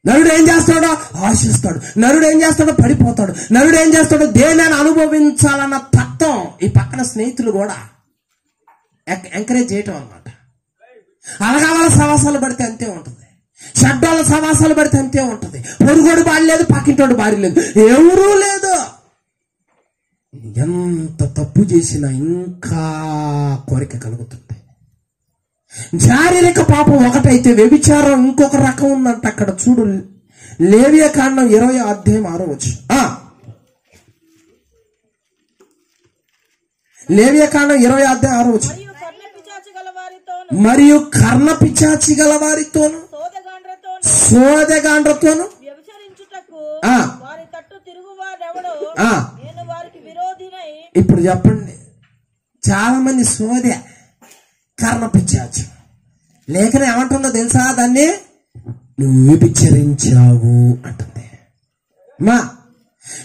నరుడు ఏం చేస్తాడో ఆశిస్తాడు, నరుడు ఏం చేస్తాడో పడిపోతాడు, నరుడు ఏం చేస్తాడో దేనిని అనుభవించాలన్న తత్వం ఈ పక్కన స్నేహితులు కూడా ఎంకరేజ్ చేయటం అన్నమాట. అలగాల సవాసాలు పడితే అంతే ఉంటుంది, షడ్డోళ్ళ సవాసాలు పడితే అంతే ఉంటుంది. పొరుగోడు భార్య లేదు, పక్కింటోడు భార్య లేదు, ఎవరూ లేదు. ఎంత తప్పు చేసినా ఇంకా కోరిక కలుగుతుంది. శారీరక పాపం ఒకటైతే వ్యభిచారం ఇంకొక రకం ఉందంట. అక్కడ చూడు లేవియాకాండం 20:6. లేవియాకాండం 20:6. మరియు కర్ణ పిచాచి గల వారితోను సోదెగాండ్రతోను ఇప్పుడు చెప్పండి, చాలా మంది సోదె కర్ణ పిచాచి. లేఖనం ఏమంటుందో తెలుసా? దాన్ని నువ్వు వ్యభిచరించావు అంటుంది. మా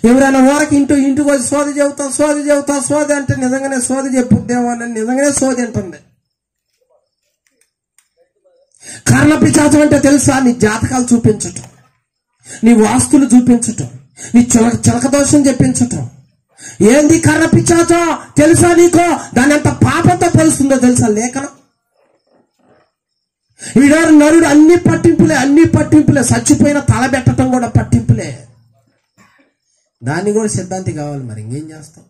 ఎవరైనా ఊరకి ఇంటికి వచ్చి సోది చెబుతాం సోది అంటే నిజంగానే సోది చెప్పుద్దేమో అని నిజంగానే సోది అంటుంది. కర్ణ పిచాచం అంటే తెలుసా? నీ జాతకాలు చూపించటం, నీ వాస్తులు చూపించటం, నీ చిలక దోషం చెప్పించటం. ఏంది కర్ణ పిచాచం తెలుసా నీకో? దాని ఎంత పాపంతో పోలుస్తుందో తెలుసా లేఖనం? వీడారు నరుడు అన్ని పట్టింపులే. చచ్చిపోయిన తల పెట్టడం కూడా పట్టింపులే. దాన్ని కూడా సిద్ధాంతి కావాలి. మరి ఇంకేం చేస్తాం?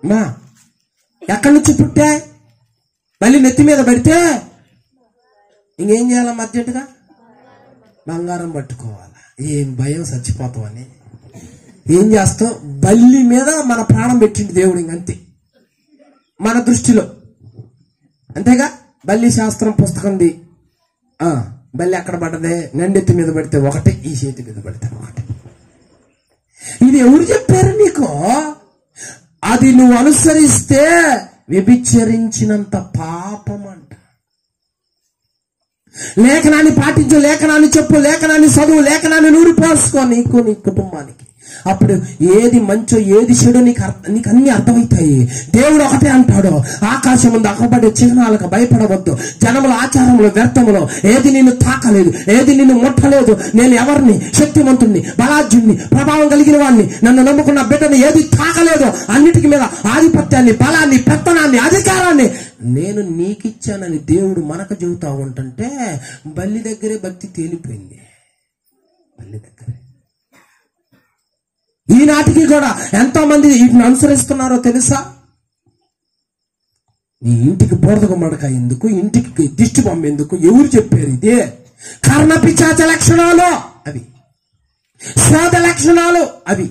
మా ఎక్కడి నుంచి పుట్టా మళ్ళీ నెత్తి మీద పడితే ఇంకేం చేయాలా? మధ్యట్టుగా బంగారం పట్టుకోవాలా? ఏం భయం, చచ్చిపోతామని. ఏం చేస్తాం? బల్లి మీద మన ప్రాణం పెట్టింది దేవుడు. ఇంకంతే మన దృష్టిలో, అంతేగా. బల్లి శాస్త్రం పుస్తకంది. బల్లి ఎక్కడ పడ్డదే? నెండెత్తి మీద పడితే ఒకటి, ఈ చేతి మీద పడితే ఒకటి. ఈ ఇది ఎవరు చెప్పారు నీకు? అది నువ్వు అనుసరిస్తే వ్యభిచరించినంత పాపం అంట. లేఖనాన్ని పాటించు, లేఖనాన్ని చెప్పు, లేఖనాన్ని చదువు, లేఖనాన్ని నూరిపోసుకో నీకు, నీ కుటుంబానికి. అప్పుడు ఏది మంచో ఏది చెడో నీకు అన్ని అర్థమవుతాయి. దేవుడు ఒకటే అంటాడు, ఆకాశం ముందు అక్కబడే చిహ్నాలకు భయపడవద్దు, జనముల ఆచారములు వ్యర్థములో ఏది నిన్ను తాకలేదు, ఏది నిన్ను ముట్టలేదు. నేను ఎవరిని? శక్తిమంతుణ్ణి, బలాఢ్యుణ్ణి, ప్రభావం కలిగిన వాడిని, నన్ను నమ్ముకున్న బిడ్డని ఏది తాకలేదు. అన్నిటికి మీద ఆధిపత్యాన్ని, బలాన్ని, పెత్తనాన్ని, అధికారాన్ని నేను నీకిచ్చానని దేవుడు మనకు చెబుతా ఉంటుంటే బల్లి దగ్గరే భక్తి తేలిపోయింది. బల్లి దగ్గరే. ఈనాటికి కూడా ఎంతో మంది వీటిని అనుసరిస్తున్నారో తెలుసా? నీ ఇంటికి బోర్దక మడక ఎందుకు, ఇంటికి దిష్టి బొమ్మ ఎందుకు, ఎవరు చెప్పారు? ఇదే కర్ణ పిశాచ లక్షణాలు, అవి శోధ లక్షణాలు. అవి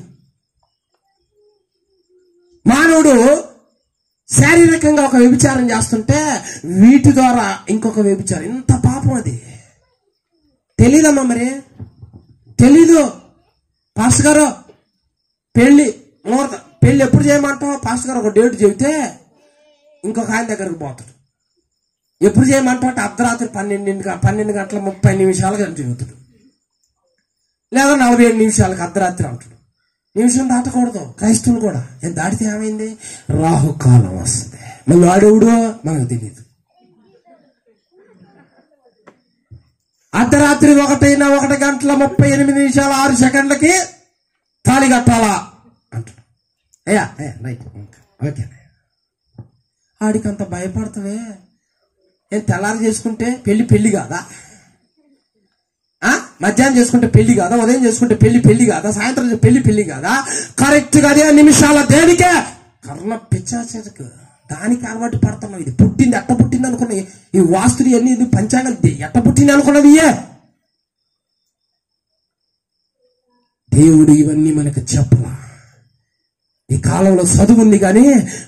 మానవుడు శారీరకంగా ఒక వ్యభిచారం చేస్తుంటే వీటి ద్వారా ఇంకొక వ్యభిచారం. ఇంత పాపం అది. తెలీదమ్మా, మరి తెలీదు. పాస్టర్ గారు పెళ్లి ఎప్పుడు చేయమంటావు? పాస్టర్ గారు ఒక డేట్ చెబితే ఇంకొక ఆయన దగ్గరకు పోతాడు. ఎప్పుడు చేయమంటావు? అర్ధరాత్రి 12:30 గంటలకు చెబుతాడు, లేదా 47 నిమిషాలకు అర్ధరాత్రి అంటాడు. నిమిషం దాటకూడదు. క్రైస్తవులు కూడా ఎంత దాటితే ఏమైంది? రాహుకాలం వస్తుంది. మళ్ళీ వాడెవడో మనకు తెలియదు. అర్ధరాత్రి 1:38:6 తాళి కట్టాలా అంటాడు. అయ్యా రైట్, ఓకే. ఆడికి అంత భయపడతావే? ఏం తెల్లారి చేసుకుంటే పెళ్లి కాదా? మధ్యాహ్నం చేసుకుంటే పెళ్లి కాదా? ఉదయం చేసుకుంటే పెళ్లి కాదా? సాయంత్రం పెళ్లి కాదా? కరెక్ట్ గా అదే నిమిషాల దేనికే కర్ణ పిచ్చాచకు దానికి అలవాటు పడుతున్నావు. ఇది పుట్టింది ఎట్ట పుట్టింది అనుకున్నాయి. ఈ వాస్తులు అన్ని పంచాంగం ఎట్ట పుట్టింది అనుకున్నది. దేవుడు ఇవన్నీ మనకు చెప్పలా. ఈ కాలంలో చదువు ఉంది కానీ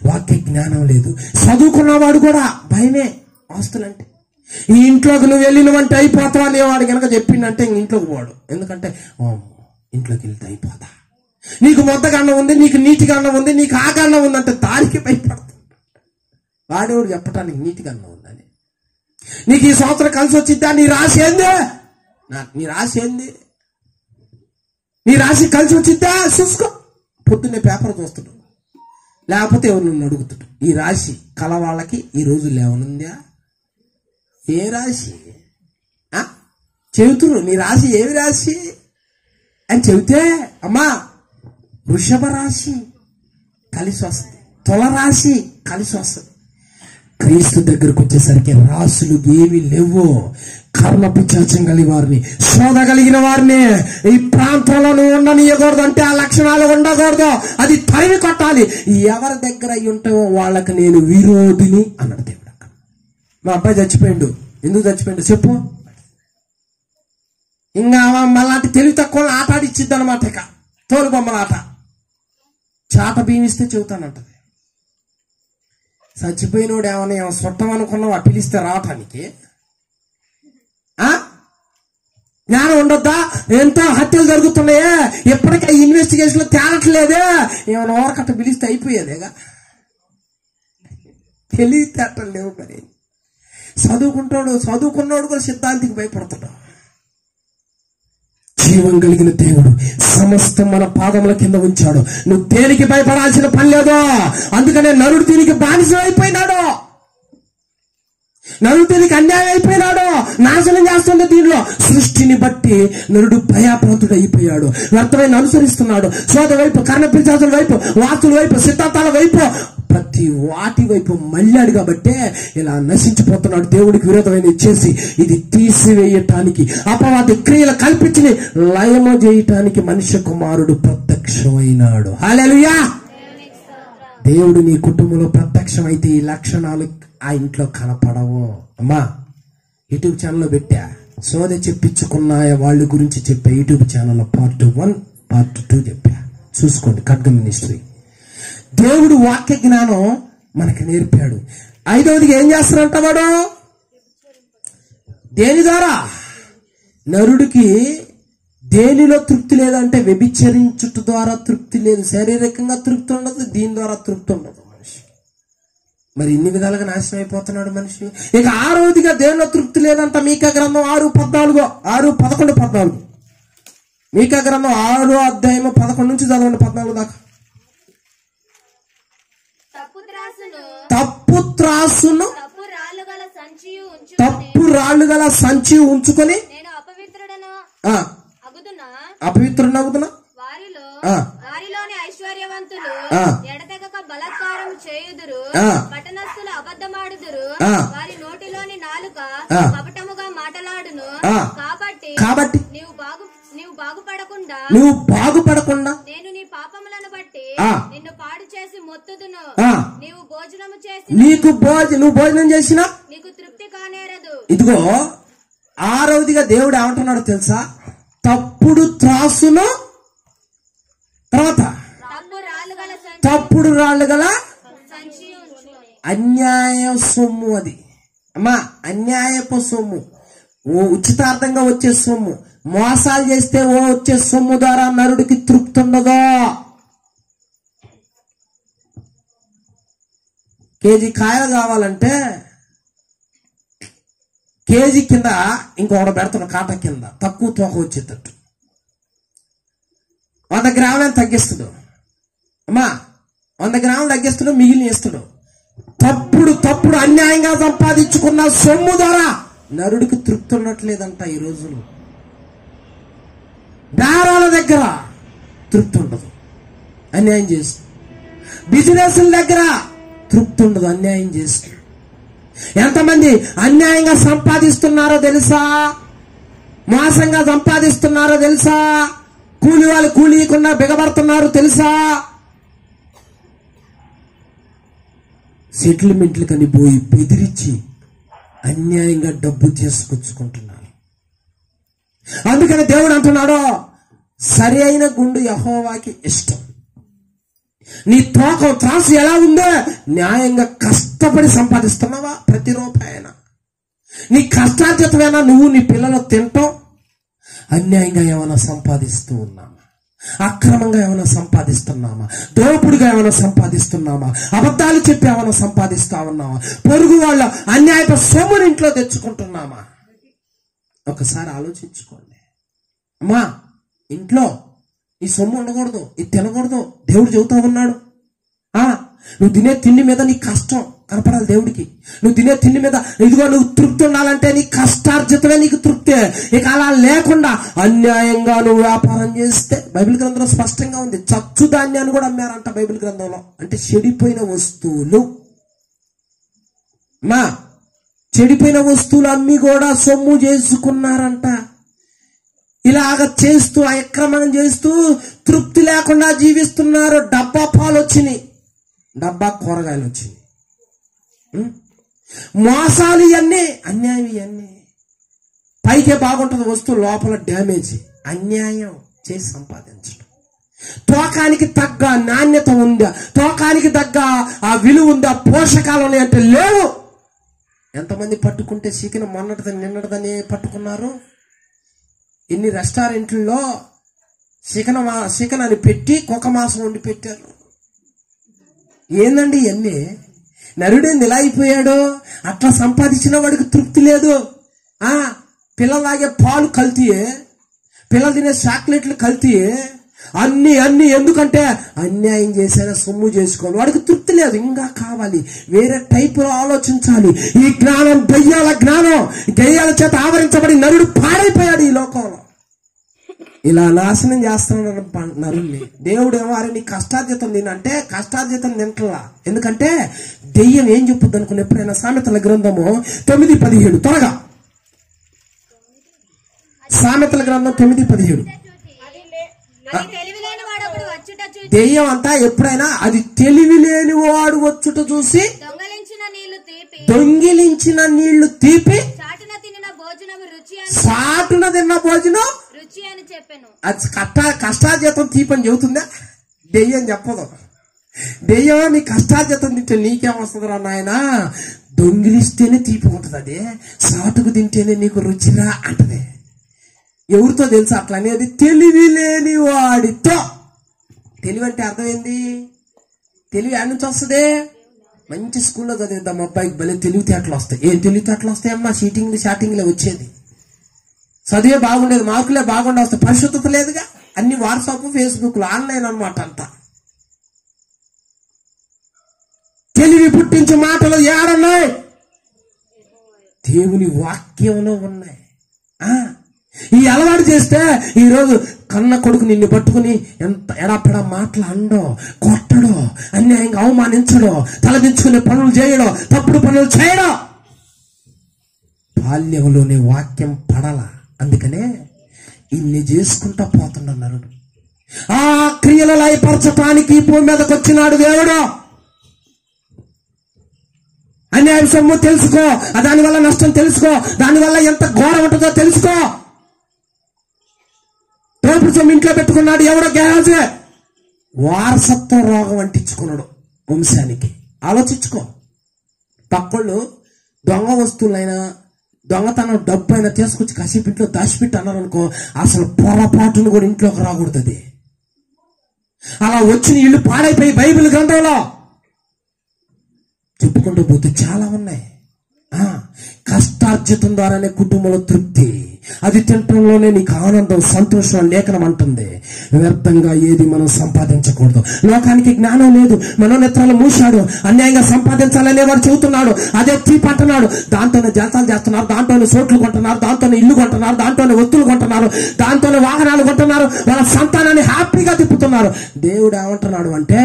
వాక్య జ్ఞానం లేదు. చదువుకున్నవాడు కూడా భయమే ఆస్తులంటే. ఈ ఇంట్లోకి నువ్వు వెళ్ళినవంటే అయిపోతావు అనేవాడు కనుక చెప్పిండంటే ఇంట్లోకి పోడు. ఎందుకంటే ఇంట్లోకి వెళ్తే అయిపోతా, నీకు మొద్దగా అన్నం ఉంది, నీకు నీటిగా అన్నం ఉంది, నీకు ఆగన్నం ఉందంటే దానికి భయపడతాడు. వాడేవాడు చెప్పటానికి నీటిగా అన్నం ఉందని. నీకు ఈ సంవత్సరం కలిసి వచ్చిద్దా? నీ రాశి ఏంది? నీ రాశి ఏంది? నీ రాశి కలిసి వచ్చిద్దా చూసుకో. పొద్దున్నే పేపర్ చూస్తాడు, లేకపోతే ఎవరు నిన్ను అడుగుతాడు. ఈ రాశి కల వాళ్ళకి ఈ రోజు లేవనుందా? ఏ రాశి చెబుతురు? నీ రాశి ఏమి రాశి అని చెబితే అమ్మా వృషభ రాశి కలిసి వస్తుంది, తుల రాశి కలిసి వస్తుంది. క్రీస్తు దగ్గరకు వచ్చేసరికి రాసులు ఏమి లేవు. కర్ణ పిశాచం కలిగిన వారిని, శోధ కలిగిన వారిని ఈ ప్రాంతంలో నువ్వు ఉండనీయకూడదు. అంటే ఆ లక్షణాలు ఉండకూడదు. అది తరిమి కొట్టాలి. ఎవరి దగ్గర అయి ఉంటావో వాళ్ళకి నేను విరోధిని అన్నాడు దేవుడు. మా అబ్బాయి చచ్చిపోయిండు. ఎందుకు చచ్చిపోయిండు చెప్పు? ఇంకా మళ్ళాంటి తెలివి తక్కువ ఆట ఆడిచ్చిద్ది అనమాట. ఇక తోలు బొమ్మల ఆట, చాట బీమిస్తే చెబుతానంటది. చచ్చిపోయినోడు ఏమన్నా చుట్టం అనుకున్నావా? పిలిస్తే రావటానికి జ్ఞానం ఉండొద్దా? ఎంతో హత్యలు జరుగుతున్నాయే, ఎప్పటికీ ఇన్వెస్టిగేషన్ లో తేలట్లేదే. ఏమైనా ఓరకట్ట పిలిస్తే అయిపోయేదేగా. తెలివితేటలు లేవు. మరి చదువుకున్నాడు కూడా సిద్ధాంతికి భయపడతాడు. జీవం కలిగిన దేవుడు సమస్తం మన పాదముల కింద ఉంచాడు. నువ్వు దేనికి భయపడాల్సిన పని లేదు. అందుకనే నరుడు దీనికి బానిస అయిపోయినాడు. నరుడు దీనికి అన్యాయం అయిపోయినాడు. నాశనం చేస్తుండే దీనిలో సృష్టిని బట్టి నరుడు భయాప్రాంతుడు అయిపోయాడు. వ్యర్థమైన అనుసరిస్తున్నాడు. శోధ వైపు, కర్ణ పిశాచుల వైపు, వాస్తుల వైపు, సిద్ధాంతాల వైపు, ప్రతి వాటి వైపు మళ్ళాడు. కాబట్టే ఇలా నశించిపోతున్నాడు. దేవుడికి విరోధమైన చేసి ఇది తీసివేయటానికి, అపవాది క్రియలు కల్పించి లయము చేయటానికి మనుష్య కుమారుడు ప్రత్యక్షమైనాడు. హల్లెలూయా. దేవుడు నీ కుటుంబంలో ప్రత్యక్షమైతే ఈ లక్షణాలు ఆ ఇంట్లో కనపడవు. అమ్మా యూట్యూబ్ ఛానల్లో పెట్టా, సోద చెప్పించుకున్న వాళ్ళ గురించి చెప్పా. యూట్యూబ్ ఛానల్లో పార్ట్ 1, పార్ట్ 2 చెప్పా, చూసుకోండి. ఖడ్గం మినిస్ట్రీ. దేవుడు వాక్య జ్ఞానం మనకి నేర్పాడు. 5వదిగా ఏం చేస్తారంట వాడు? దేని ద్వారా? నరుడికి దేనిలో తృప్తి లేదంటే వ్యభిచరించుట ద్వారా తృప్తి లేదు. శారీరకంగా తృప్తి ఉండదు, దీని ద్వారా తృప్తి ఉండదు మనిషి. మరి ఇన్ని విధాలుగా నాశనం అయిపోతున్నాడు మనిషి. ఇక 6వదిగా దేనిలో తృప్తి లేదంట. మీకా గ్రంథం 6:11 మీకా గ్రంథం 6 అధ్యాయం 11 నుంచి చదవండి 14 దాకా. తప్పు త్రాసును తప్పు రాళ్ళు గల సంచి ఉంచుకొని అపవిత్రుడనగుదునా వారిలోని ఐశ్వర్యవంతులు ఎడతెగక బలాత్కారం చేయుదురు, పట్టణస్థులు అబద్ధమాడుదురు, వారి నోటిలోని నాలుక కపటముగా మాటలాడును. కాబట్టి నువ్వు బాగుపడకుండా నేను నీ పాపములను బట్టి నిన్ను పాడు చేసి మొత్తుదును. నీవు భోజనము చేసి నువ్వు భోజనం చేసినా నీకు తృప్తి కానేరదు. ఇదిగో 6వదిగా దేవుడు ఏమంటున్నాడు తెలుసా? తప్పుడు త్రాసును, తర్వాత తప్పుడు రాళ్ళు గల అన్యాయ సొమ్ము. అది అమ్మా అన్యాయపు సొమ్ము, ఉచితార్థంగా వచ్చే సొమ్ము. మోసాలు చేస్తే వచ్చే సొమ్ము ద్వారా నరుడికి తృప్తి ఉండదు. కేజీ కాయలు కావాలంటే కేజీ కింద ఇంకొకటి పెడుతున్న కాట కింద తక్కువ తోక వచ్చేటట్టు 100 గ్రాములను తగ్గిస్తుడు. అమ్మా 100 గ్రాములు తగ్గిస్తుడు, మిగిలిన ఇస్తుడు. తప్పుడు అన్యాయంగా సంపాదించుకున్న సొమ్ము ద్వారా నరుడికి తృప్తి ఉండట్లేదంట ఈ రోజులు. బేరాల దగ్గర తృప్తి ఉండదు, అన్యాయం చేస్తుంది. బిజినెస్ల దగ్గర తృప్తి ఉండదు, అన్యాయం చేస్తుంది. ఎంతమంది అన్యాయంగా సంపాదిస్తున్నారో తెలుసా? మోసంగా సంపాదిస్తున్నారో తెలుసా? కూలి వాళ్ళు కూలీయకుండా బిగబడుతున్నారు తెలుసా? సెటిల్మెంట్లు కని పోయి బెదిరించి అన్యాయంగా డబ్బు చేసుకొచ్చుకుంటున్నారు. అందుకని దేవుడు అంటున్నాడు, సరి అయిన గుండు యెహోవాకి ఇష్టం. నీ త్రాసు ఎలా ఉందో న్యాయంగా కష్టపడి సంపాదిస్తున్నావా? ప్రతి రూపాయన నీ కష్టార్జితమైనా నువ్వు నీ పిల్లలు తింటాం. అన్యాయంగా ఏమైనా సంపాదిస్తూ ఉన్నామా? అక్రమంగా ఏమైనా సంపాదిస్తున్నామా? దోపుడుగా ఏమైనా సంపాదిస్తున్నామా? అబద్ధాలు చెప్పి ఏమైనా సంపాదిస్తా ఉన్నామా? పొరుగు వాళ్ళ అన్యాయపు సొమ్ముని ఇంట్లో తెచ్చుకుంటున్నామా? ఒకసారి ఆలోచించుకోండి. అమ్మా ఇంట్లో ఈ సొమ్ము ఉండకూడదు, ఇది తినకూడదు దేవుడు చెబుతా ఉన్నాడు. నువ్వు తినే తిండి మీద నీ కష్టం కనపడాలి దేవుడికి. నువ్వు తినే తిండి మీద ఇదిగో నువ్వు తృప్తి ఉండాలంటే నీ కష్టార్జితమే నీకు తృప్తే. ఇక అలా లేకుండా అన్యాయంగా నువ్వు వ్యాపారం చేస్తే బైబిల్ గ్రంథంలో స్పష్టంగా ఉంది. చచ్చు ధాన్యాన్ని కూడా అమ్మారంట బైబిల్ గ్రంథంలో. అంటే చెడిపోయిన వస్తువులు. చెడిపోయిన వస్తువులు అమ్మి కూడా సొమ్ము చేసుకున్నారంట. ఇలాగ చేస్తూ అక్రమం చేస్తూ తృప్తి లేకుండా జీవిస్తున్నారు. డబ్బా పాలు వచ్చినాయి, డబ్బా కూరగాయలు వచ్చినాయి. మోసాలు ఇవన్నీ, అన్యాయం ఇవన్నీ. పైకే బాగుంటుంది వస్తువు, లోపల డ్యామేజ్. అన్యాయం చేసి సంపాదించడం. తోకానికి తగ్గ నాణ్యత ఉందా? తోకానికి తగ్గ ఆ విలువ ఉందా? పోషకాలు ఉన్నాయంటే లేవు. ఎంతమంది పట్టుకుంటే చికెన్ మొన్నటిదని నిన్నటిదని పట్టుకున్నారు. ఎన్ని రెస్టారెంట్లలో చికెన్ అని పెట్టి కుక్క మాంసం వండి పెట్టారు. ఏందండి ఇవన్నీ? నరుడేంది ఇలా అయిపోయాడు? అట్లా సంపాదించిన వాడికి తృప్తి లేదు. పిల్లలాగే పాలు కల్తీయే, పిల్లలు తినే చాక్లెట్లు కల్తీయే, అన్ని ఎందుకంటే అన్యాయం చేసైనా సొమ్ము చేసుకోవాలి. వాడికి తృప్తి లేదు, ఇంకా కావాలి. వేరే టైపులో ఆలోచించాలి. ఈ జ్ఞానం దయ్యాల జ్ఞానం, దయ్యాల చేత ఆవరించబడి నరుడు పాడైపోయాడు ఈ లోకంలో. ఇలా నాశనం చేస్తున్నాడు నరుల్ని. దేవుడేమో అరే నీ కష్టార్జితం తినంటే కష్టార్జితం తింటలా. ఎందుకంటే దెయ్యం ఏం చెప్పుద్ది అనుకుని ఎప్పుడైనా సామెతల గ్రంథము 9:17 త్వరగా. సామెతల గ్రంథం 9:17. దెయ్యం అంతా ఎప్పుడైనా అది తెలివి లేని వాడు వచ్చుట చూసి దొంగిలించిన నీళ్లు తీపి సాటున తిన్న భోజనం అది కష్టార్జితం తీపని చెబుతుందా? దెయ్యం చెప్పదు. దెయ్యం నీ కష్టార్జితం తింటే నీకేమొస్తుందిరా నాయన? దొంగిలిస్తేనే తీపి ఉంటుంది, అదే సాటుకు తింటేనే నీకు రుచిరా అంటది. ఎవరితో తెలుసు అట్లా అనేది? తెలివి లేని వాడితో. తెలివి అంటే అర్థం ఏంది? తెలివి ఆడి నుంచి వస్తుంది. మంచి స్కూల్లో చదివిద్దాం అబ్బాయికి భలే తెలివితేటలు వస్తాయి. ఏం తెలివితేటలు వస్తాయమ్మా? షాటింగ్లే వచ్చేది. చదివే బాగుండేది, మార్కులే బాగుండే వస్తాయి. పరిశుద్ధత లేదుగా. అన్ని వాట్సాప్, ఫేస్బుక్లు, ఆన్లైన్ అనమాట అంతా. తెలివి పుట్టించే మాటలు ఏడున్నాయి? దేవుని వాక్యంలో ఉన్నాయి. ఈ అలవాటు చేస్తే ఈరోజు కన్న కొడుకు నిన్ను పట్టుకుని ఎంత ఎడాపెడా మాటలు అండో, కొట్టడో, అన్యాయంగా అవమానించడో, తలదించుకునే పనులు చేయడో, తప్పుడు పనులు చేయడో. బాల్యంలోనే వాక్యం పడాల. అందుకనే ఇన్ని చేసుకుంటా పోతున్నాడు. ఆ క్రియలు లయపరచటానికి భూమి మీదకి వచ్చినాడు దేవుడు. అన్యాయం సొమ్ము తెలుసుకో, దానివల్ల నష్టం తెలుసుకో, దానివల్ల ఎంత ఘోరం ఉంటుందో తెలుసుకో. తోపుడు సొమ్ము ఇంట్లో పెట్టుకున్నాడు ఎవడో గేహాజే. వారసత్వ రోగం అంటించుకున్నాడు వంశానికి. ఆలోచించుకో. పక్కోళ్ళు దొంగ వస్తువులైనా, దొంగతనం డబ్బు అయినా తీసుకొచ్చి కసిపి ఇంట్లో దాచిపెట్టి అన్నారు అనుకో, అసలు పొరపాటును కూడా ఇంట్లోకి రాకూడదు. అలా వచ్చిన ఇల్లు పాడైపోయి బైబిల్ గ్రంథంలో చెప్పుకుంటూ పోతే చాలా ఉన్నాయి. కష్టార్జితం ద్వారానే కుటుంబంలో తృప్తి, అది తినటంలోనే నీకు ఆనందం, సంతోషం లేఖనం అంటుంది. వ్యర్థంగా ఏది మనం సంపాదించకూడదు. లోకానికి జ్ఞానం లేదు, మనోనేత్రాలు మూశాడు. అన్యాయంగా సంపాదించాలనే వాడు చెబుతున్నాడు. అదే తీపి అంటున్నాడు. దాంతోనే జలసాలు చేస్తున్నారు, దాంతోనే సోట్లు కొంటున్నారు, దాంతోనే ఇల్లు కొంటున్నారు, దాంతోనే వస్తువులు కొంటున్నారు, దాంతోనే వాహనాలు కొంటున్నారు, వాళ్ళ సంతానాన్ని హ్యాపీగా తిప్పుతున్నారు. దేవుడు ఏమంటున్నాడు అంటే,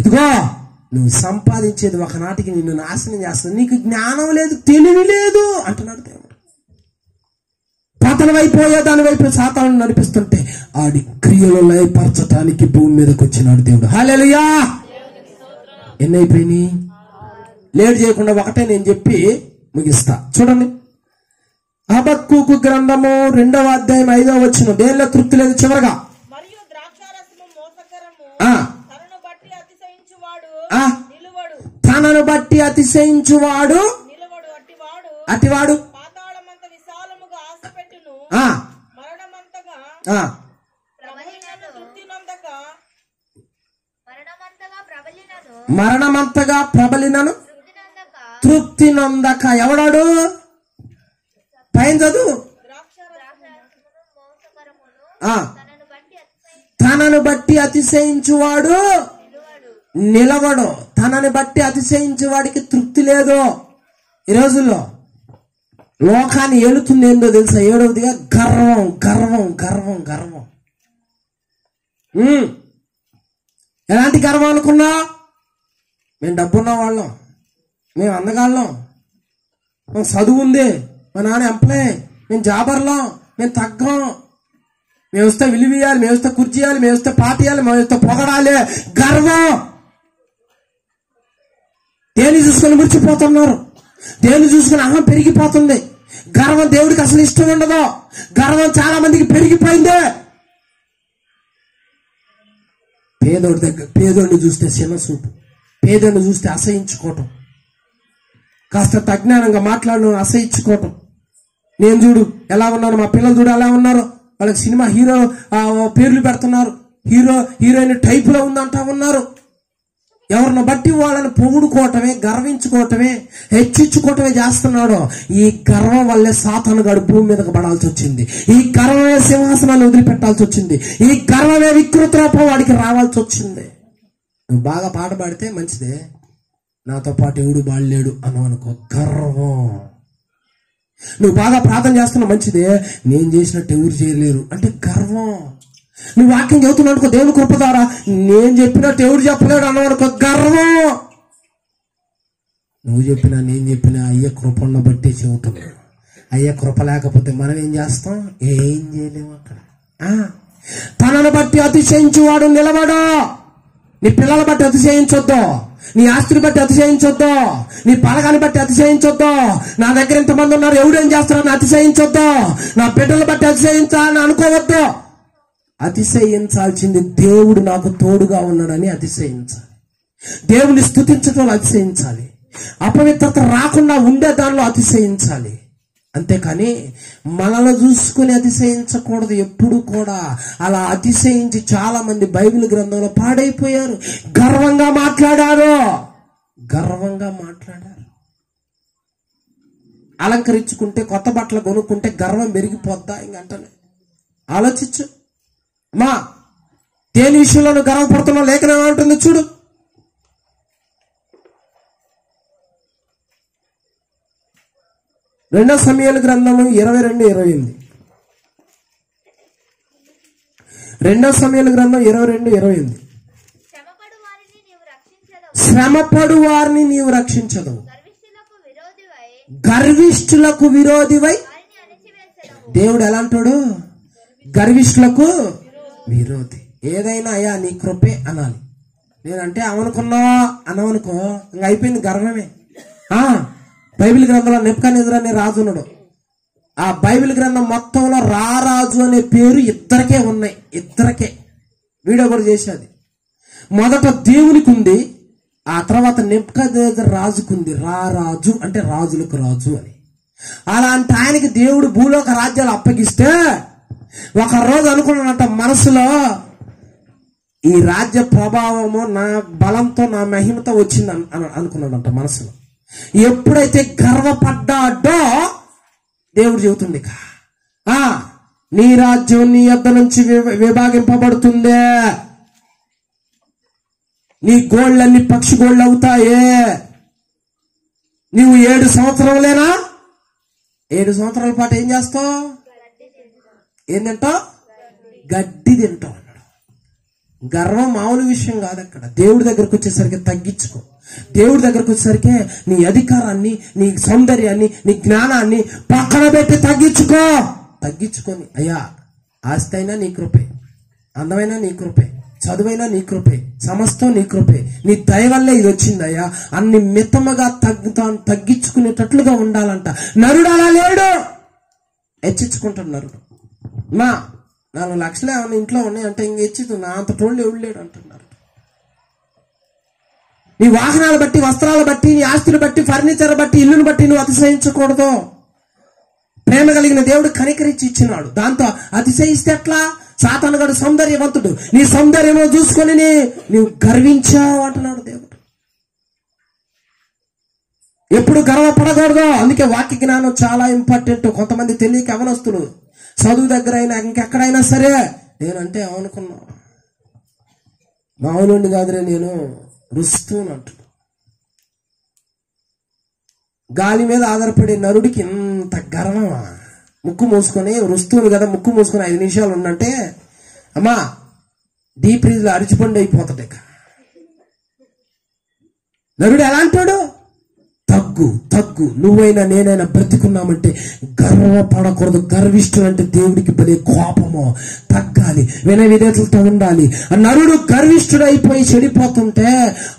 ఇదిగో నువ్వు సంపాదించేది ఒకనాటికి నిన్ను నాశనం చేస్తుంది. నీకు జ్ఞానం లేదు, తెలివి లేదు అంటున్నాడు దేవుడు. పతనం అయిపోయే దాని వైపు సాతాను నడిపిస్తుంటే ఆడి క్రియలు లయపరచటానికి భూమి మీదకి వచ్చినాడు దేవుడు. హల్లెలూయా. ఎన్ని అయిపోయినాయి? లేట్ చేయకుండా ఒకటే నేను చెప్పి ముగిస్తా. చూడండి, హబక్కూకు గ్రంథము 2వ అధ్యాయం 5వ వచనం. దేనిలో తృప్తి లేదు. చివరగా తనను బట్టి అతిశయించువాడు అటివాడు మరణమంతగా ప్రబలినను తృప్తి నొందక. ఎవడాడు? పైన చదువు. తనను బట్టి అతిశయించువాడు నిలవడు. తనని బట్టి అతిశయించేవాడికి తృప్తి లేదు. ఈ రోజుల్లో లోకాన్ని ఏలుతుంది ఏందో తెలుసా? 7వదిగా గర్వం, గర్వం, గర్వం, గర్వం. ఎలాంటి గర్వం అనుకున్నా? మేము డబ్బున్న వాళ్ళం, మేము అందగాళ్ళం, మేము చదువు ఉంది, మా నాన్న ఎంప్లాయ్, మేము జాబర్లం, మేము తగ్గం, మేము వస్తే విలువీయాలి, మేము వస్తే కుర్చీయాలి, మేము వస్తే పాతేయాలి, మేము వస్తే పొగడాలి. గర్వం. దేన్ని చూసుకొని మురిచిపోతున్నారు, దేన్ని చూసుకుని అహం పెరిగిపోతుంది. గర్వం దేవుడికి అసలు ఇష్టం ఉండదు. గర్వం చాలా మందికి పెరిగిపోయింది. పేదోడిని చూస్తే చిన్నచూపు, పేదోడిని చూస్తే అసహించుకోవటం, కాస్త అజ్ఞానంగా మాట్లాడడం, అసహించుకోవటం. నేను చూడు ఎలా ఉన్నాను, మా పిల్లలు చూడు ఎలా ఉన్నారు, వాళ్ళకి సినిమా హీరో పేర్లు పెడుతున్నారు, హీరోయిన్ టైప్ లో ఉందంటా ఉన్నారు. ఎవరిని బట్టి వాళ్ళని పొగుడుకోవటమే, గర్వించుకోవటమే, హెచ్చించుకోవటమే చేస్తున్నాడు. ఈ గర్వం వల్లే సాతానుగాడు భూమి మీదకి పడాల్సి వచ్చింది. ఈ గర్వమే సింహాసనాన్ని వదిలిపెట్టాల్సి వచ్చింది. ఈ గర్వమే వికృత రూపం వాడికి రావాల్సి వచ్చింది. నువ్వు బాగా పాట పాడితే మంచిదే, నాతో పాటు ఎవడు బాడలేడు అన్నావు అనుకో, గర్వం. నువ్వు బాగా ప్రార్థన చేస్తున్నా మంచిదే, నేను చేసినట్టు ఎవరు చేయలేరు అంటే గర్వం. నువ్వు వాక్యం చదువుతున్నావు అనుకో, దేవుని కృప ద్వారా నేను చెప్పినట్టు ఎవరు చెప్పలేడు అన్నావు అనుకో, గర్వం. నువ్వు చెప్పినా నేను చెప్పినా అయ్య కృపను బట్టి చెబుతున్నావు. అయ్య కృప లేకపోతే మనం ఏం చేస్తాం? ఏం చేయలేము అక్కడ. తనను బట్టి అతిశయించువాడు నిలబడు. నీ పిల్లల బట్టి అతిశయించొద్దు, నీ ఆస్తిని బట్టి అతిశయించొద్దు, నీ పలకాన్ని బట్టి అతిశయించొద్దు, నా దగ్గర ఇంతమంది ఉన్నారు ఎవడేం చేస్తారని అతిశయించొద్దు, నా బిడ్డలు బట్టి అతిశయించాలని అనుకోవద్దు. అతిశయించాల్సింది దేవుడు నాకు తోడుగా ఉన్నాడని అతిశయించాలి. దేవుని స్తుతించడంలో అతిశయించాలి. అపవిత్రత రాకుండా ఉండే దానిలో అతిశయించాలి. అంతేకాని మనల్ని చూసుకుని అతిశయించకూడదు ఎప్పుడు కూడా. అలా అతిశయించి చాలా మంది బైబిల్ గ్రంథంలో పాడైపోయారు. గర్వంగా మాట్లాడారు. అలంకరించుకుంటే, కొత్త బట్టలు కొనుక్కుంటే గర్వం పెరిగిపోద్దా? ఇంకంటనే ఆలోచించు మా దేని విషయంలో నువ్వు గర్వపడుతున్నావు? లేఖనం ఏమంటుంది చూడు. రెండో సమూయేలు గ్రంథము 22:28. రెండో సమూయేలు గ్రంథం 22:28. శ్రమపడు వారిని నీవు రక్షించదవు, గర్విష్ఠులకు విరోధివై. దేవుడు ఎలా అంటాడు? గర్విష్ఠులకు విరోధి. ఏదైనా అయ్యా నీ కృపే అనాలి. నేనంటే అవనుకున్నావా అనవనుకో ఇంకా అయిపోయింది, గర్వమే. బైబిల్ గ్రంథంలో నెబుకద్నెజరు అనే రాజు ఉన్నాడు. ఆ బైబిల్ గ్రంథం మొత్తంలో రారాజు అనే పేరు ఇద్దరికే ఉన్నాయి. ఇద్దరికే వీడియో కూడా చేసేది. మొదట దేవునికి ఉంది, ఆ తర్వాత నెబుకద్నెజరు రాజుకుంది. రారాజు అంటే రాజులకు రాజు అని. అలాంటి ఆయనకి దేవుడు భూలోక రాజ్యాలు అప్పగిస్తే ఒక రోజు అనుకున్నాడంట మనసులో, ఈ రాజ్య ప్రభావము నా బలంతో నా మహిమతో వచ్చింది అనుకున్నాడంట మనసులో. ఎప్పుడైతే గర్వపడ్డాడో దేవుడు చెబుతుంది, నీ రాజ్యం నీ యొద్ద నుంచి విభాగింపబడుతుందే, నీ గోళ్ళన్నీ పక్షి గోళ్ళు అవుతాయే. నీవు 7 సంవత్సరాలేనా? 7 సంవత్సరాల పాటు ఏం చేస్తావు? ఏం తింటావు? గడ్డి తింటావు అన్నాడు. గర్వం మామూలు విషయం కాదు. అక్కడ దేవుడి దగ్గరకు వచ్చేసరికి తగ్గించుకో. దేవుడి దగ్గరకు వచ్చేసరికి నీ అధికారాన్ని, నీ సౌందర్యాన్ని, నీ జ్ఞానాన్ని పక్కన పెట్టి తగ్గించుకొని అయ్యా ఆస్తి అయినా నీ కృపే, అందమైనా నీ కృపే, చదువైనా నీ కృపే, సమస్తం నీ కృపే, నీ దయ వల్లే ఇది వచ్చిందయ్యా అన్ని మితముగా తగ్గించుకునేటట్లుగా ఉండాలంట. నరుడు అలా లేడు, హెచ్చించుకుంటాడు నరుడు. 4 లక్షలు ఏమన్నా ఇంట్లో ఉన్నాయి అంటే ఇంక హెచ్చితు నా అంత టోళ్ళు ఎవడు లేడు అంటున్నారు. నీ వాహనాలు బట్టి, వస్త్రాలు బట్టి, నీ ఆస్తులు బట్టి, ఫర్నిచర్ బట్టి, ఇల్లును బట్టి నువ్వు అతిశయించకూడదు. ప్రేమ కలిగిన దేవుడు కనికరించి ఇచ్చినాడు, దాంతో అతిశయిస్తే ఎట్లా? సాతానుగాడు సౌందర్యవంతుడు, నీ సౌందర్యము చూసుకొని నీవు గర్వించావు అంటున్నాడు దేవుడు. ఎప్పుడు గర్వపడకూడదు. అందుకే వాక్య జ్ఞానం చాలా ఇంపార్టెంట్. కొంతమంది తెలియక అవనస్తులు చదువు దగ్గర అయినా ఇంకెక్కడైనా సరే నేనంటే ఏమనుకున్నా, మామూలుండి కాదురే నేను రుస్తూని అంటున్నా. గాలి మీద ఆధారపడే నరుడికి ఇంత గర్వమా? ముక్కు మూసుకొని రుస్తూని కదా, ముక్కు మూసుకొని 5 నిమిషాలు ఉండంటే అమ్మా డీప్ ఫ్రీజ్ లో అరిచిపండు అయిపోతాడు. ఇక నరుడు ఎలా అంటాడు? తగ్గు నువ్వైనా నేనైనా బ్రతికున్నామంటే గర్వపడకూడదు. గర్విష్ఠుడు అంటే దేవుడికి బలే కోపము. తగ్గాలి, వినవిధేతలతో ఉండాలి. నరుడు గర్విష్ఠుడైపోయి చెడిపోతుంటే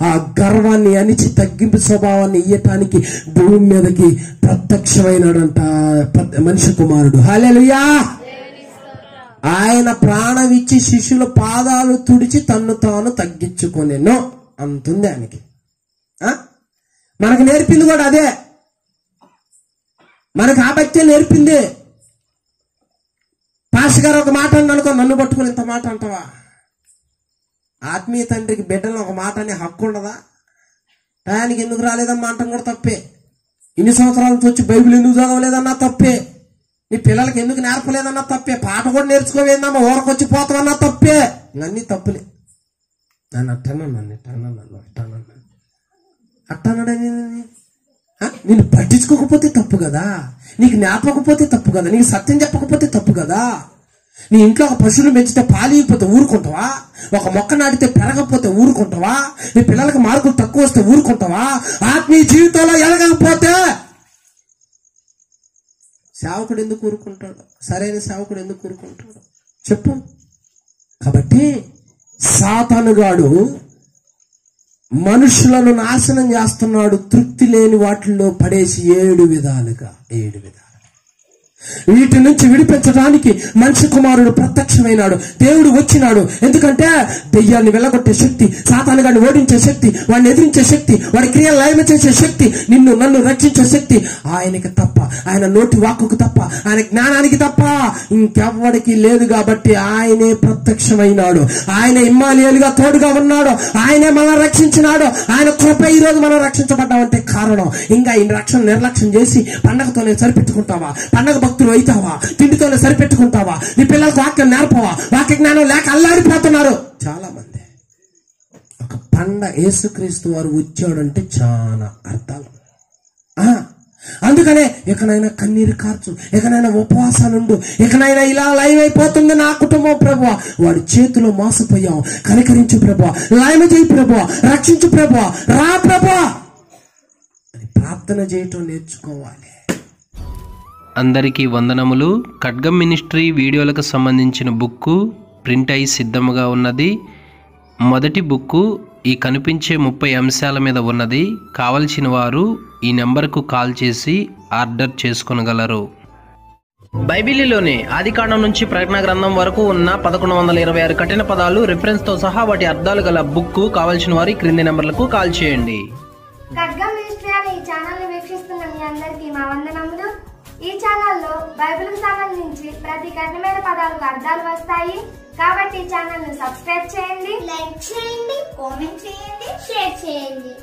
ఆ గర్వాన్ని అణిచి తగ్గింపు స్వభావాన్ని ఇయ్యటానికి భూమి మీదకి ప్రత్యక్షమైనాడంట మనిషి కుమారుడు. హల్లెలూయా. ఆయన ప్రాణమిచ్చి శిష్యుల పాదాలు తుడిచి తన్ను తాను తగ్గించుకొనెను అంటుంది ఆయనకి. మనకు నేర్పింది కూడా అదే. మనకు ఆ బట్టే నేర్పింది. పాస్టర్ గారు ఒక మాట అనుకో, నన్ను పట్టుకుని ఇంత మాట అంటావా? ఆత్మీయ తండ్రికి బిడ్డలను ఒక మాట అనే హక్కు ఉండదా? టయానికి ఎందుకు రాలేదమ్మా అంటాం కూడా తప్పే. ఇన్ని సంవత్సరాల నుంచి వచ్చి బైబిల్ ఎందుకు చదవలేదన్నా తప్పే. నీ పిల్లలకి ఎందుకు నేర్పలేదన్నా తప్పే. పాట కూడా నేర్చుకోవేందమ్మా ఊరకొచ్చి పోతావన్నా తప్పే. అన్నీ తప్పులే. నన్ను అట్టన్నాడని నేను పట్టించుకోకపోతే తప్పు కదా, నీకు నేర్పకపోతే తప్పు కదా, నీకు సత్యం చెప్పకపోతే తప్పు కదా. నీ ఇంట్లో ఒక పశువులు పెంచితే పాలియకపోతే ఊరుకుంటావా? ఒక మొక్క నాటితే పెరగకపోతే ఊరుకుంటావా? నీ పిల్లలకి మార్కులు తక్కువ వస్తే ఊరుకుంటావా? ఆత్మీయ జీవితంలో ఎదగకపోతే సేవకుడు ఎందుకు ఊరుకుంటాడు? సరైన సేవకుడు ఎందుకు ఊరుకుంటాడు చెప్పు. కాబట్టి సాతానుగాడు మనుషులను నాశనం చేస్తున్నాడు. తృప్తి లేని వాటిల్లో పడేసి 7 విధాలుగా వీటి నుంచి విడిపించడానికి మనిషి కుమారుడు ప్రత్యక్షమైనాడు. దేవుడు వచ్చినాడు. ఎందుకంటే దెయ్యాన్ని వెళ్ళగొట్టే శక్తి, సాతాను గారిని ఓడించే శక్తి, వాడిని ఎదిరించే శక్తి, వాడి క్రియలు లయమ చేసే శక్తి, నిన్ను నన్ను రక్షించే శక్తి ఆయనకి తప్ప, ఆయన నోటి వాక్కుకు తప్ప, ఆయన జ్ఞానానికి తప్ప ఇంకెవ్వడికి లేదు. కాబట్టి ఆయనే ప్రత్యక్షమైనాడు. ఆయన ఇమ్మానుయేలుగా తోడుగా ఉన్నాడు. ఆయనే మనం రక్షించినాడు. ఆయన కృప ఈ రోజు మనం రక్షించబడ్డామంటే కారణం. ఇంకా ఈ రక్షణ నిర్లక్ష్యం చేసి పండగతోనే సరిపెట్టుకుంటావా? పండగ భక్తులు అవుతావా? తిండితోనే సరిపెట్టుకుంటావా? నీ పిల్లలకు వాక్యం నేర్పవా? వాక్య జ్ఞానం లేక అల్లాడిపోతున్నారు చాలా మంది. ఒక పండగ యేసుక్రీస్తు వారు వచ్చాడంటే చాలా అర్థాలు. అందుకనే ఎక్కడైనా కన్నీరు కార్చు, ఎక్కడైనా ఉపవాసాలుండు, ఎక్కడైనా ఇలా లైవ్ అయిపోతుంది నా కుటుంబం ప్రభువా, వాడి చేతిలో మోసపోయాం, కనికరించు ప్రభువా, లైవ్ చేయి ప్రభువా, రక్షించు ప్రభువా, రా ప్రభువా అని ప్రార్థన చేయటం నేర్చుకోవాలి. అందరికీ వందనములు. ఖడ్గం మినిస్ట్రీ వీడియోలకు సంబంధించిన బుక్కు ప్రింట్ అయి సిద్ధముగా ఉన్నది. మొదటి బుక్కు ఈ కనిపించే 30 అంశాల మీద ఉన్నది. కావలసిన వారు ఈ నెంబర్కు కాల్ చేసి ఆర్డర్ చేసుకొనగలరు. బైబిలులోని ఆదికాండం నుంచి ప్రకటన గ్రంథం వరకు ఉన్న 1126 కఠిన పదాలు రిఫరెన్స్తో సహా వాటి అర్థాలు గల బుక్కు కావలసిన వారు ఈ క్రింది నెంబర్లకు కాల్ చేయండి. ఖడ్గం మినిస్ట్రీ అనే ఈ ఛానల్ ని వీక్షిస్తున్న మీ అందరికీ మా వందనములు. ఈ ఛానల్లో బైబిల్కి సంబంధించి ప్రతి కఠినమైన పదాలకు అర్థాలు వస్తాయి. కాబట్టి ఈ ఛానల్ ని సబ్స్క్రైబ్ చేయండి, లైక్ చేయండి, కామెంట్ చేయండి, షేర్ చేయండి.